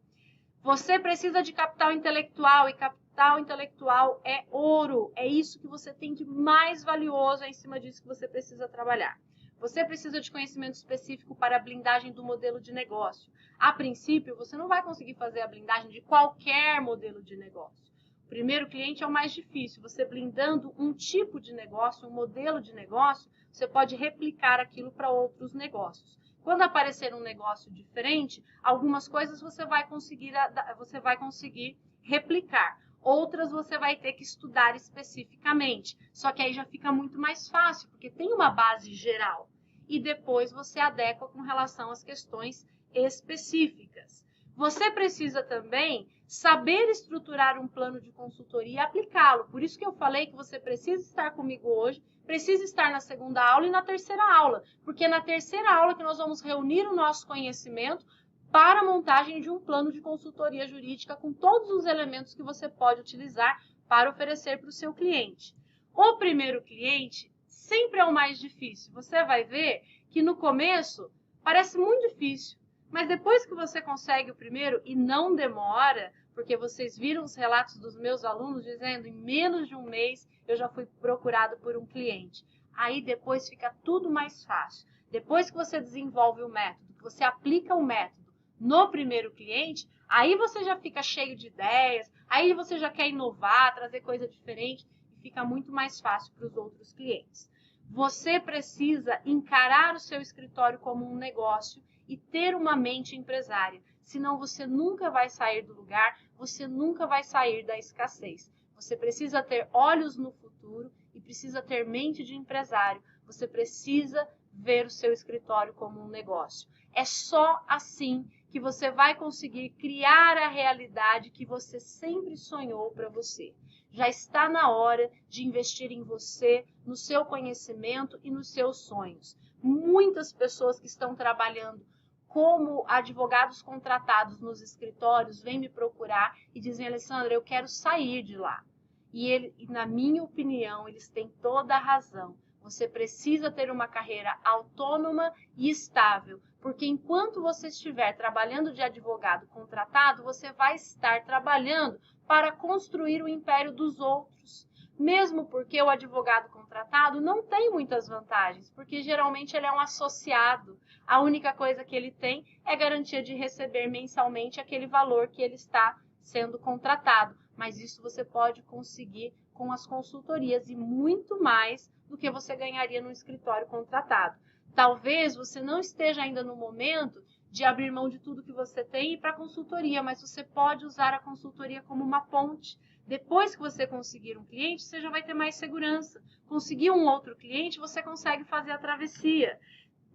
Você precisa de capital intelectual e capital intelectual é ouro. É isso que você tem de mais valioso, é em cima disso que você precisa trabalhar. Você precisa de conhecimento específico para a blindagem do modelo de negócio. A princípio, você não vai conseguir fazer a blindagem de qualquer modelo de negócio. O primeiro cliente é o mais difícil. Você blindando um tipo de negócio, um modelo de negócio, você pode replicar aquilo para outros negócios. Quando aparecer um negócio diferente, algumas coisas você vai conseguir replicar. Outras você vai ter que estudar especificamente. Só que aí já fica muito mais fácil, porque tem uma base geral. E depois você adequa com relação às questões específicas. Você precisa também saber estruturar um plano de consultoria e aplicá-lo. Por isso que eu falei que você precisa estar comigo hoje, precisa estar na segunda aula e na terceira aula. Porque é na terceira aula que nós vamos reunir o nosso conhecimento para a montagem de um plano de consultoria jurídica com todos os elementos que você pode utilizar para oferecer para o seu cliente. O primeiro cliente sempre é o mais difícil. Você vai ver que no começo parece muito difícil, mas depois que você consegue o primeiro, e não demora, porque vocês viram os relatos dos meus alunos dizendo em menos de um mês eu já fui procurado por um cliente. Aí depois fica tudo mais fácil. Depois que você desenvolve o método, que você aplica o método no primeiro cliente, aí você já fica cheio de ideias, aí você já quer inovar, trazer coisa diferente e fica muito mais fácil para os outros clientes. Você precisa encarar o seu escritório como um negócio e ter uma mente empresária, senão você nunca vai sair do lugar, você nunca vai sair da escassez. Você precisa ter olhos no futuro e precisa ter mente de empresário. Você precisa ver o seu escritório como um negócio. É só assim que você vai conseguir criar a realidade que você sempre sonhou para você. Já está na hora de investir em você, no seu conhecimento e nos seus sonhos. Muitas pessoas que estão trabalhando como advogados contratados nos escritórios vêm me procurar e dizem, Alessandra, eu quero sair de lá. E na minha opinião, eles têm toda a razão. Você precisa ter uma carreira autônoma e estável, porque enquanto você estiver trabalhando de advogado contratado, você vai estar trabalhando para construir o império dos outros. Mesmo porque o advogado contratado não tem muitas vantagens, porque geralmente ele é um associado. A única coisa que ele tem é garantia de receber mensalmente aquele valor que ele está sendo contratado. Mas isso você pode conseguir com as consultorias e muito mais do que você ganharia no escritório contratado. Talvez você não esteja ainda no momento de abrir mão de tudo que você tem e ir para a consultoria, mas você pode usar a consultoria como uma ponte. Depois que você conseguir um cliente, você já vai ter mais segurança. Conseguir um outro cliente, você consegue fazer a travessia.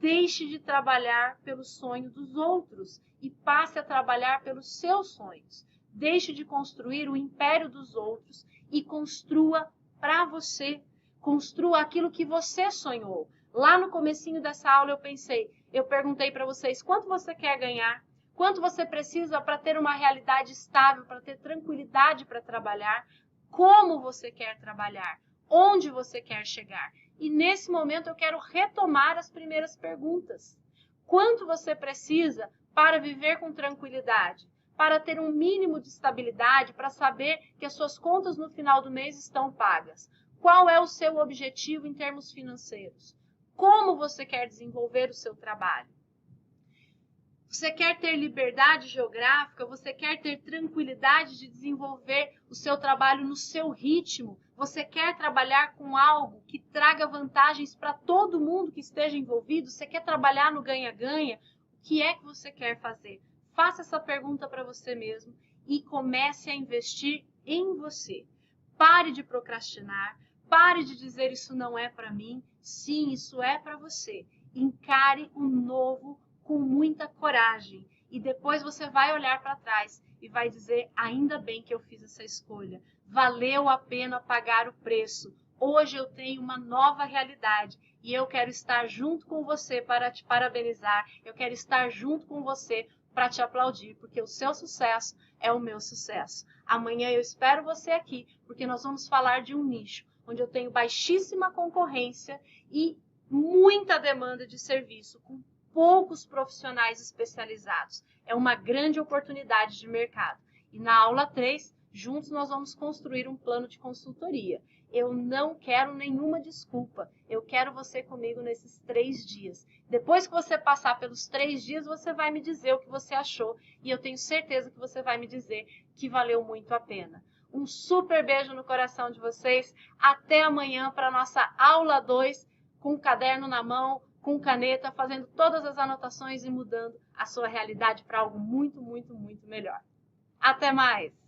Deixe de trabalhar pelo sonho dos outros e passe a trabalhar pelos seus sonhos. Deixe de construir o império dos outros e construa para você. Construa aquilo que você sonhou. Lá no comecinho dessa aula eu perguntei para vocês quanto você quer ganhar, quanto você precisa para ter uma realidade estável, para ter tranquilidade para trabalhar, como você quer trabalhar, onde você quer chegar. E nesse momento eu quero retomar as primeiras perguntas. Quanto você precisa para viver com tranquilidade, para ter um mínimo de estabilidade, para saber que as suas contas no final do mês estão pagas? Qual é o seu objetivo em termos financeiros? Como você quer desenvolver o seu trabalho? Você quer ter liberdade geográfica? Você quer ter tranquilidade de desenvolver o seu trabalho no seu ritmo? Você quer trabalhar com algo que traga vantagens para todo mundo que esteja envolvido? Você quer trabalhar no ganha-ganha? O que é que você quer fazer? Faça essa pergunta para você mesmo e comece a investir em você. Pare de procrastinar, pare de dizer isso não é para mim. Sim, isso é para você. Encare o novo com muita coragem. E depois você vai olhar para trás e vai dizer, ainda bem que eu fiz essa escolha. Valeu a pena pagar o preço. Hoje eu tenho uma nova realidade e eu quero estar junto com você para te parabenizar. Eu quero estar junto com você para te aplaudir, porque o seu sucesso é o meu sucesso. Amanhã eu espero você aqui, porque nós vamos falar de um nicho onde eu tenho baixíssima concorrência e muita demanda de serviço, com poucos profissionais especializados. É uma grande oportunidade de mercado. E na aula 3, juntos nós vamos construir um plano de consultoria. Eu não quero nenhuma desculpa. Eu quero você comigo nesses 3 dias. Depois que você passar pelos 3 dias, você vai me dizer o que você achou. E eu tenho certeza que você vai me dizer que valeu muito a pena. Um super beijo no coração de vocês. Até amanhã para a nossa aula 2, com o caderno na mão, com caneta, fazendo todas as anotações e mudando a sua realidade para algo muito, muito, muito melhor. Até mais!